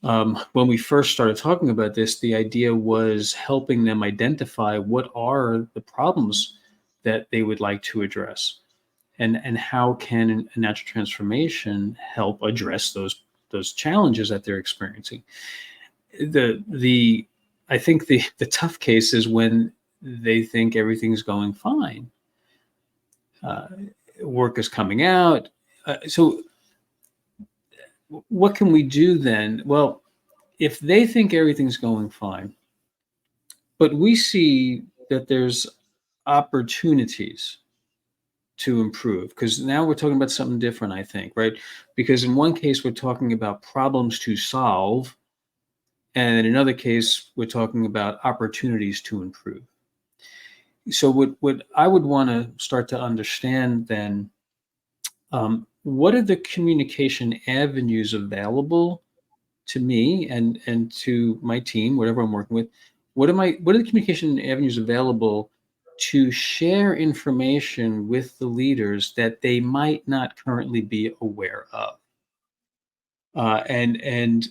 when we first started talking about this, the idea was helping them identify what are the problems that they would like to address, and how can a natural transformation help address those challenges that they're experiencing. The I think the tough case is when they think everything's going fine. Work is coming out. So what can we do then? Well, if they think everything's going fine, but we see that there's opportunities to improve, because now we're talking about something different, I think, right? Because in one case, we're talking about problems to solve, and in another case, we're talking about opportunities to improve. So what I would want to start to understand then, what are the communication avenues available to me and to my team, whatever I'm working with? What are the communication avenues available to share information with the leaders that they might not currently be aware of? And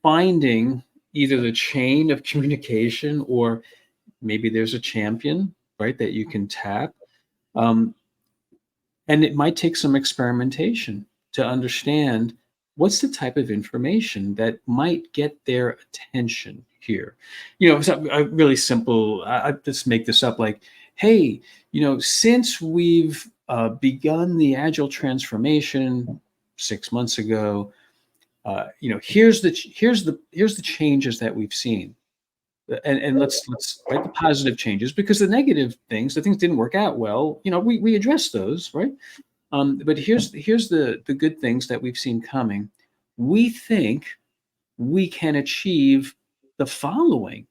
finding either the chain of communication, or maybe there's a champion, right, that you can tap. Um, and it might take some experimentation to understand what's the type of information that might get their attention here. So really simple. I just make this up, like, hey, since we've begun the Agile transformation 6 months ago, here's the changes that we've seen. And let's write the positive changes, because the negative things, the things didn't work out well, we address those, right? But here's the good things that we've seen coming. We think we can achieve the following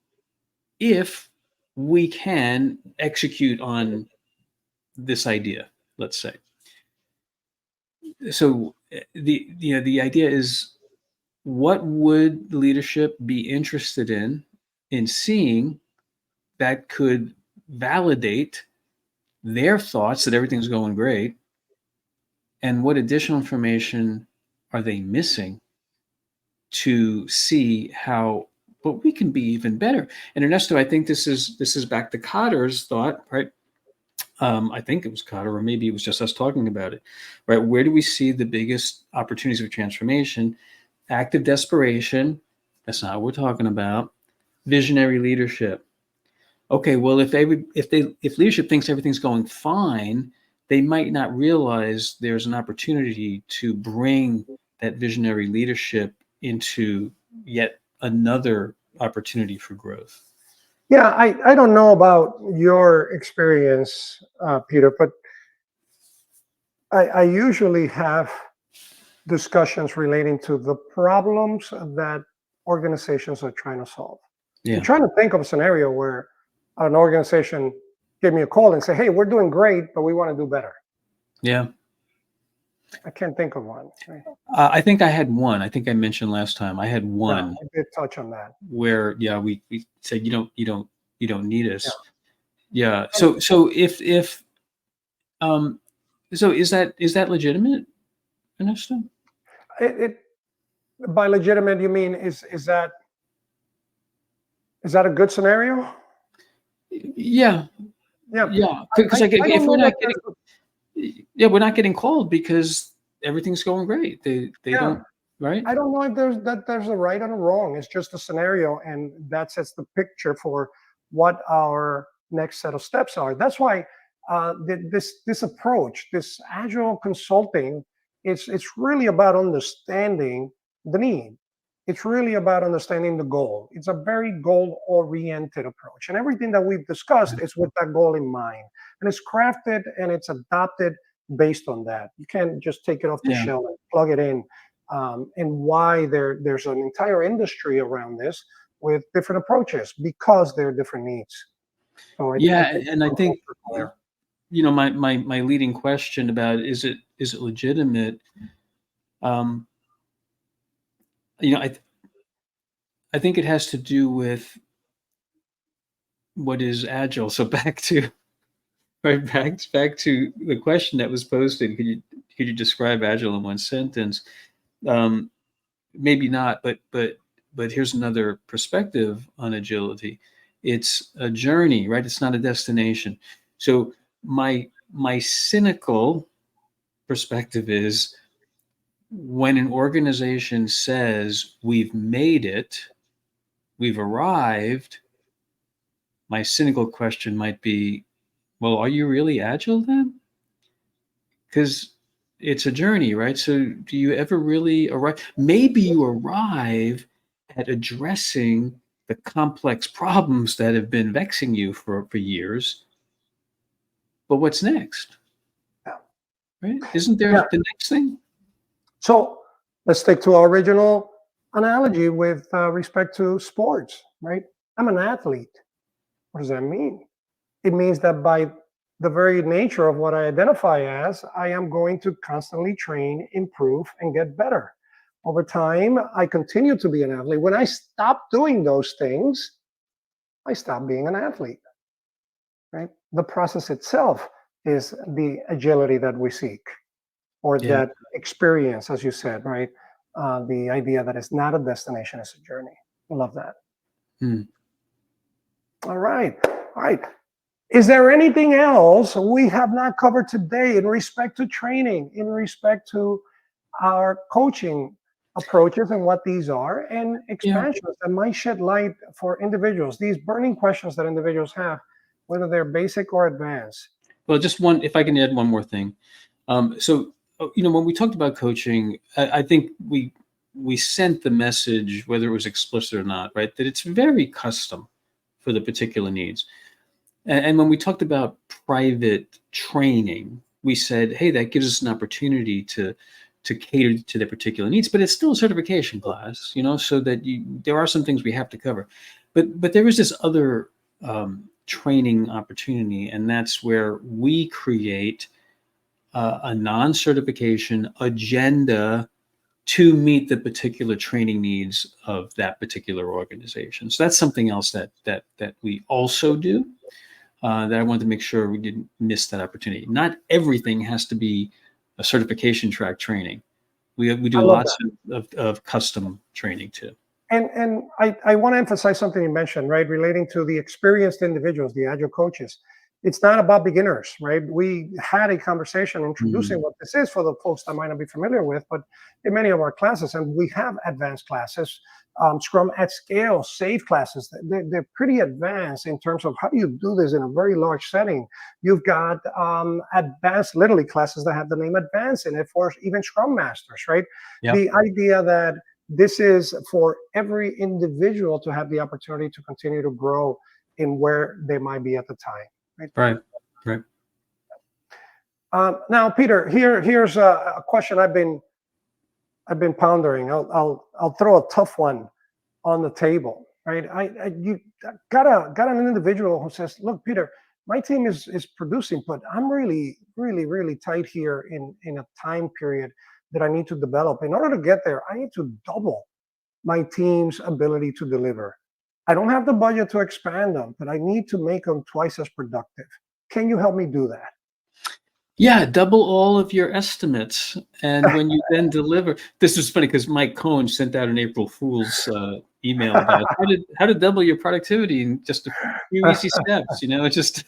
if we can execute on this idea, let's say. So the idea is, what would leadership be interested in seeing that could validate their thoughts that everything's going great, and what additional information are they missing to see how, but we can be even better. And Ernesto, I think this is back to Cotter's thought, right? I think it was Cotter, or maybe it was just us talking about it, right? Where do we see the biggest opportunities of transformation? Active desperation, that's not what we're talking about. Visionary leadership. Okay, well, if leadership thinks everything's going fine, they might not realize there's an opportunity to bring that visionary leadership into yet another opportunity for growth. Yeah, I don't know about your experience, Peter, but I usually have discussions relating to the problems that organizations are trying to solve. Yeah. I'm trying to think of a scenario where an organization gave me a call and say, "Hey, we're doing great, but we want to do better." Yeah. I can't think of one. Right? I think I had one. I think I mentioned last time I had one. Yeah, I did touch on that. Where we said you don't need us. Yeah. So if So is that legitimate, Ernesto? It by legitimate, you mean is that a good scenario? Yeah, Yeah, yeah. Because I if don't we're know not that getting, yeah, we're not getting called because everything's going great. They yeah, don't, right? I don't know if there's a right and a wrong. It's just a scenario, and that sets the picture for what our next set of steps are. That's why this approach, this agile consulting, it's really about understanding the need. It's really about understanding the goal. It's a very goal-oriented approach, and everything that we've discussed is with that goal in mind, and it's crafted and it's adopted based on that. You can't just take it off the Yeah. shelf and plug it in, and why there's an entire industry around this with different approaches because there are different needs. So I Yeah, think and I it's think, important there. my leading question about is it legitimate? Um, I think it has to do with what is agile. So back to right back to the question that was posted. Could you describe agile in one sentence? Um, Maybe not, but here's another perspective on agility. It's a journey, right? It's not a destination. So my cynical perspective is when an organization says we've made it, we've arrived, my cynical question might be, well, are you really agile then? Because it's a journey, right? So do you ever really arrive? Maybe you arrive at addressing the complex problems that have been vexing you for years, but what's next, Yeah. right? Isn't there Yeah. the next thing? So let's stick to our original analogy with respect to sports, right? I'm an athlete. What does that mean? It means that by the very nature of what I identify as, I am going to constantly train, improve, and get better. Over time, I continue to be an athlete. When I stop doing those things, I stop being an athlete, right? The process itself is the agility that we seek, or Yeah. that experience, as you said, right? The idea that it's not a destination, it's a journey. I love that. Hmm. All right. All right. Is there anything else we have not covered today in respect to training, in respect to our coaching approaches and what these are, and Yeah. expansions that might shed light for individuals, these burning questions that individuals have, whether they're basic or advanced? Well, just one, if I can add one more thing. When we talked about coaching, I think we sent the message, whether it was explicit or not, right, that it's very custom for the particular needs. And when we talked about private training, we said, hey, that gives us an opportunity to cater to their particular needs, but it's still a certification class, so that there are some things we have to cover. But there is this other training opportunity, and that's where we create a non-certification agenda to meet the particular training needs of that particular organization. So that's something else that we also do, that I wanted to make sure we didn't miss that opportunity. Not everything has to be a certification track training. We I do love lots that. of custom training too. And I want to emphasize something you mentioned, right, relating to the experienced individuals, the agile coaches. It's not about beginners, right? We had a conversation introducing Mm, what this is for the folks that might not be familiar with, but in many of our classes, and we have advanced classes, Scrum at Scale, SAFe classes. They're pretty advanced in terms of how do you do this in a very large setting. You've got advanced, literally classes that have the name advanced in it for even Scrum Masters, right? yeah, The idea that this is for every individual to have the opportunity to continue to grow in where they might be at the time. Right. right, right. Now, Peter, here's a question I've been pondering. I'll throw a tough one on the table. Right. You got an individual who says, "Look, Peter, my team is producing, but I'm really tight here in a time period that I need to develop. In order to get there, I need to double my team's ability to deliver. I don't have the budget to expand them, but I need to make them twice as productive. Can you help me do that?" Yeah, double all of your estimates, and when you then deliver, this was funny because Mike Cohn sent out an April Fool's email about how to double your productivity in just a few easy steps. Just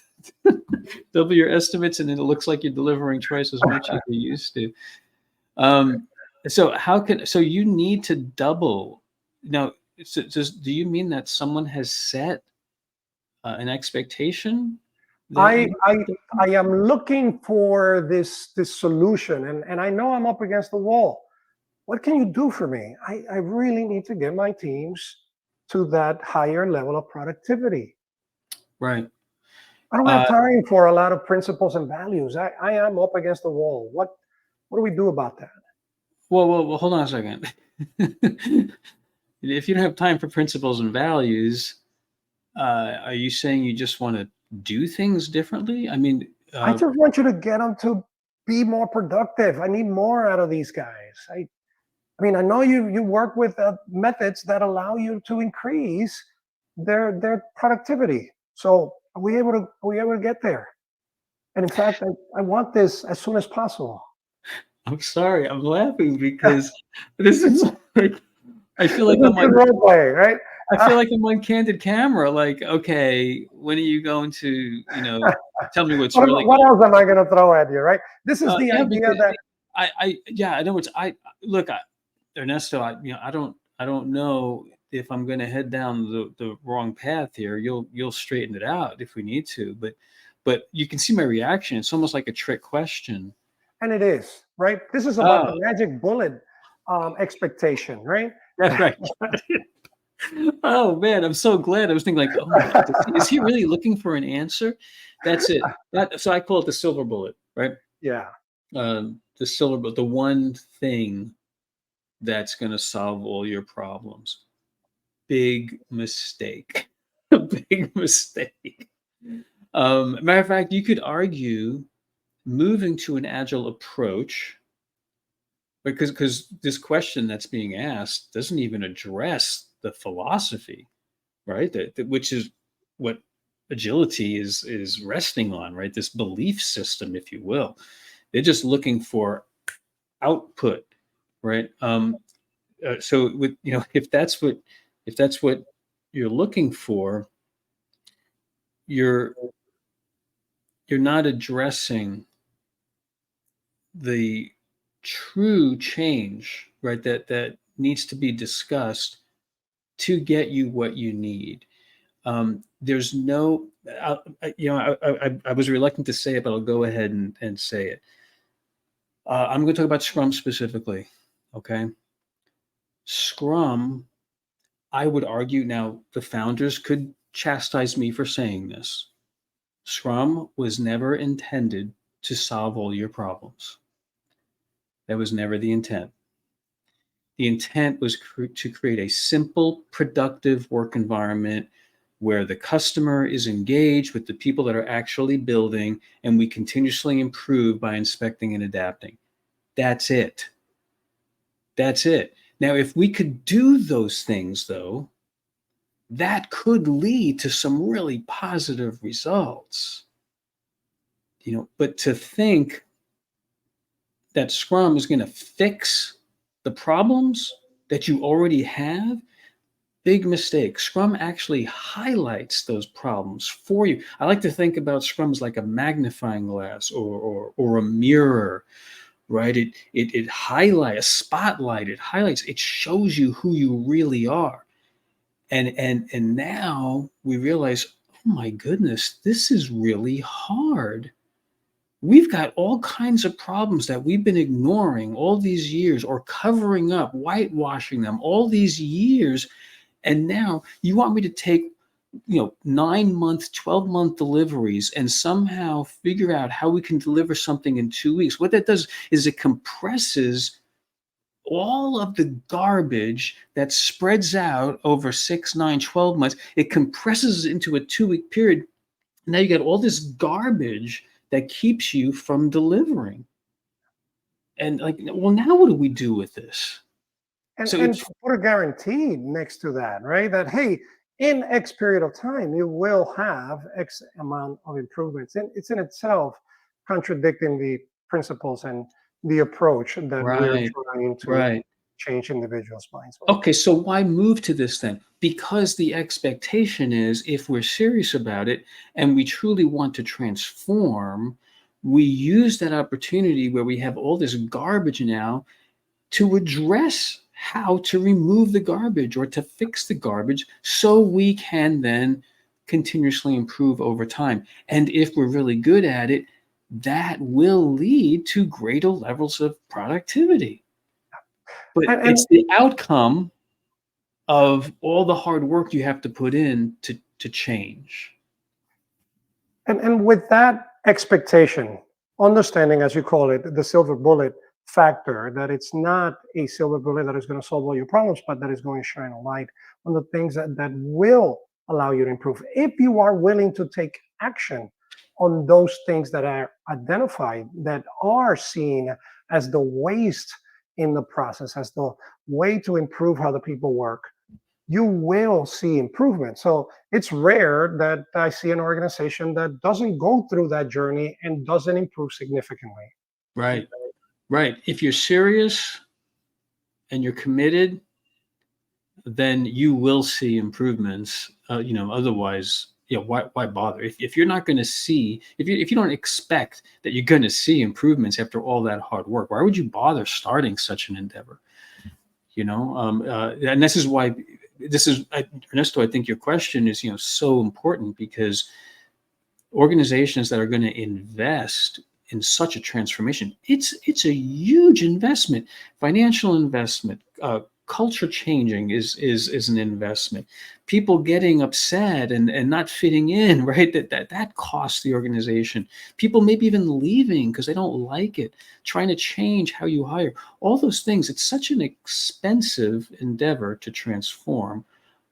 double your estimates, and then it looks like you're delivering twice as much as you used to. Um, so you need to double now. Do you mean that someone has set an expectation that I you? I I am looking for this solution, and I know I'm up against the wall. What can you do for me? I really need to get my teams to that higher level of productivity. Right. I don't have Uh, time for a lot of principles and values. I am up against the wall. What do we do about that? well, hold on a second. If you don't have time for principles and values, are you saying you just want to do things differently? I mean, I just want you to get them to be more productive. I need more out of these guys. I mean, I know you work with methods that allow you to increase their productivity. So are we able to get there? And in fact, I want this as soon as possible. I'm sorry, I'm laughing because this is like I feel This like is I'm good on role play, right? I Uh, feel like I'm on candid camera. Like, okay, when are you going to, tell me what's really what going else am I going to throw at you, right? This is on? the Yeah, idea because that yeah, I know it's look, Ernesto, I don't know if I'm going to head down the wrong path here. You'll straighten it out if we need to, but you can see my reaction. It's almost like a trick question. and it is, right? This is about Oh, the magic bullet expectation, right? that's right. Oh man, I'm so glad. I was thinking like, oh my God, is he really looking for an answer? That's it. So I call it the silver bullet, right? Yeah. The silver bullet, the one thing that's going to solve all your problems. Big mistake. A big mistake. Matter of fact, you could argue moving to an agile approach because this question that's being asked doesn't even address the philosophy, right? Which is what agility is resting on, right? This belief system, if you will. They're just looking for output, right? So with if that's what you're looking for, you're you're not addressing the true change, right? That needs to be discussed to get you what you need. There's no, I was reluctant to say it, but I'll go ahead and say it. I'm going to talk about Scrum specifically. Okay. Scrum, I would argue now, the founders could chastise me for saying this. Scrum was never intended to solve all your problems. That was never the intent. The intent was to create a simple, productive work environment where the customer is engaged with the people that are actually building, and we continuously improve by inspecting and adapting. That's it. That's it. Now, if we could do those things, though, that could lead to some really positive results. But to think that Scrum is going to fix the problems that you already have, big mistake. Scrum actually highlights those problems for you. I like to think about Scrum as like a magnifying glass or a mirror, right? It highlights, a spotlight, it highlights, it shows you who you really are. And now we realize, oh my goodness, this is really hard. We've got all kinds of problems that we've been ignoring all these years or covering up, whitewashing them all these years. And now you want me to take, 9-month, 12-month deliveries and somehow figure out how we can deliver something in 2 weeks. What that does is it compresses all of the garbage that spreads out over 6, 9, 12 months. It compresses into a 2-week period. Now you got all this garbage that keeps you from delivering. And like, well, now what do we do with this? and So and it's to put a guarantee next to that, right? That hey, in X period of time, you will have X amount of improvements. And it's in itself contradicting the principles and the approach that we're Right. trying to Right. change individuals' minds with. Okay, so why move to this then? Because the expectation is if we're serious about it and we truly want to transform, we use that opportunity where we have all this garbage now to address how to remove the garbage or to fix the garbage so we can then continuously improve over time. And if we're really good at it, that will lead to greater levels of productivity. But And it's the outcome of all the hard work you have to put in to change. and with that expectation, understanding, as you call it, the silver bullet factor, that it's not a silver bullet that is going to solve all your problems, but that is going to shine a light on the things that will allow you to improve. If you are willing to take action on those things that are identified, that are seen as the waste in the process, as the way to improve how the people work, you will see improvement. So it's rare that I see an organization that doesn't go through that journey and doesn't improve significantly. Right. Right. If you're serious and you're committed, then you will see improvements. Otherwise, why bother? If you're not going to see, if you don't expect that you're going to see improvements after all that hard work, why would you bother starting such an endeavor? And this is why Ernesto, I think your question is so important, because organizations that are going to invest in such a transformation, it's a huge investment, financial investment. Culture changing is an investment. People getting upset and not fitting in, right? That costs the organization. People maybe even leaving because they don't like it. Trying to change how you hire, all those things. It's such an expensive endeavor to transform.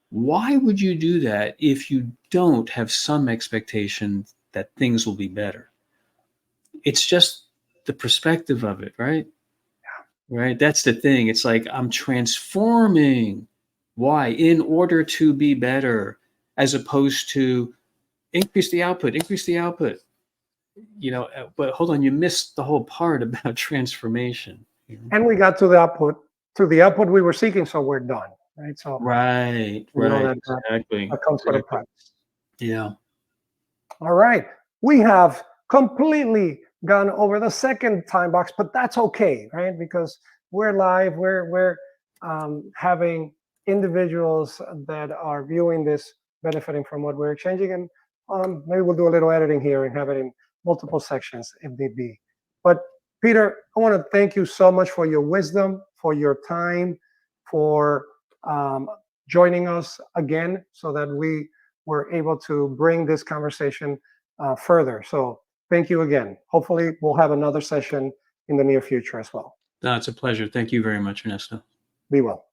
Why would you do that if you don't have some expectation that things will be better? It's just the perspective of it, right? Right. That's the thing. It's like I'm transforming. Why? In order to be better, as opposed to increase the output, increase the output. But hold on, you missed the whole part about transformation. And we got to the output we were seeking, so we're done, right? So Right, we know right, that exactly, comes with a exactly. price. Yeah. All right. We have completely gone over the second time box, but that's okay, right? Because we're live, we're having individuals that are viewing this, benefiting from what we're exchanging, and maybe we'll do a little editing here and have it in multiple sections if need be. But Peter, I want to thank you so much for your wisdom, for your time, for joining us again, so that we were able to bring this conversation further. So thank you again. Hopefully we'll have another session in the near future as well. No, it's a pleasure. Thank you very much, Ernesto. Be well.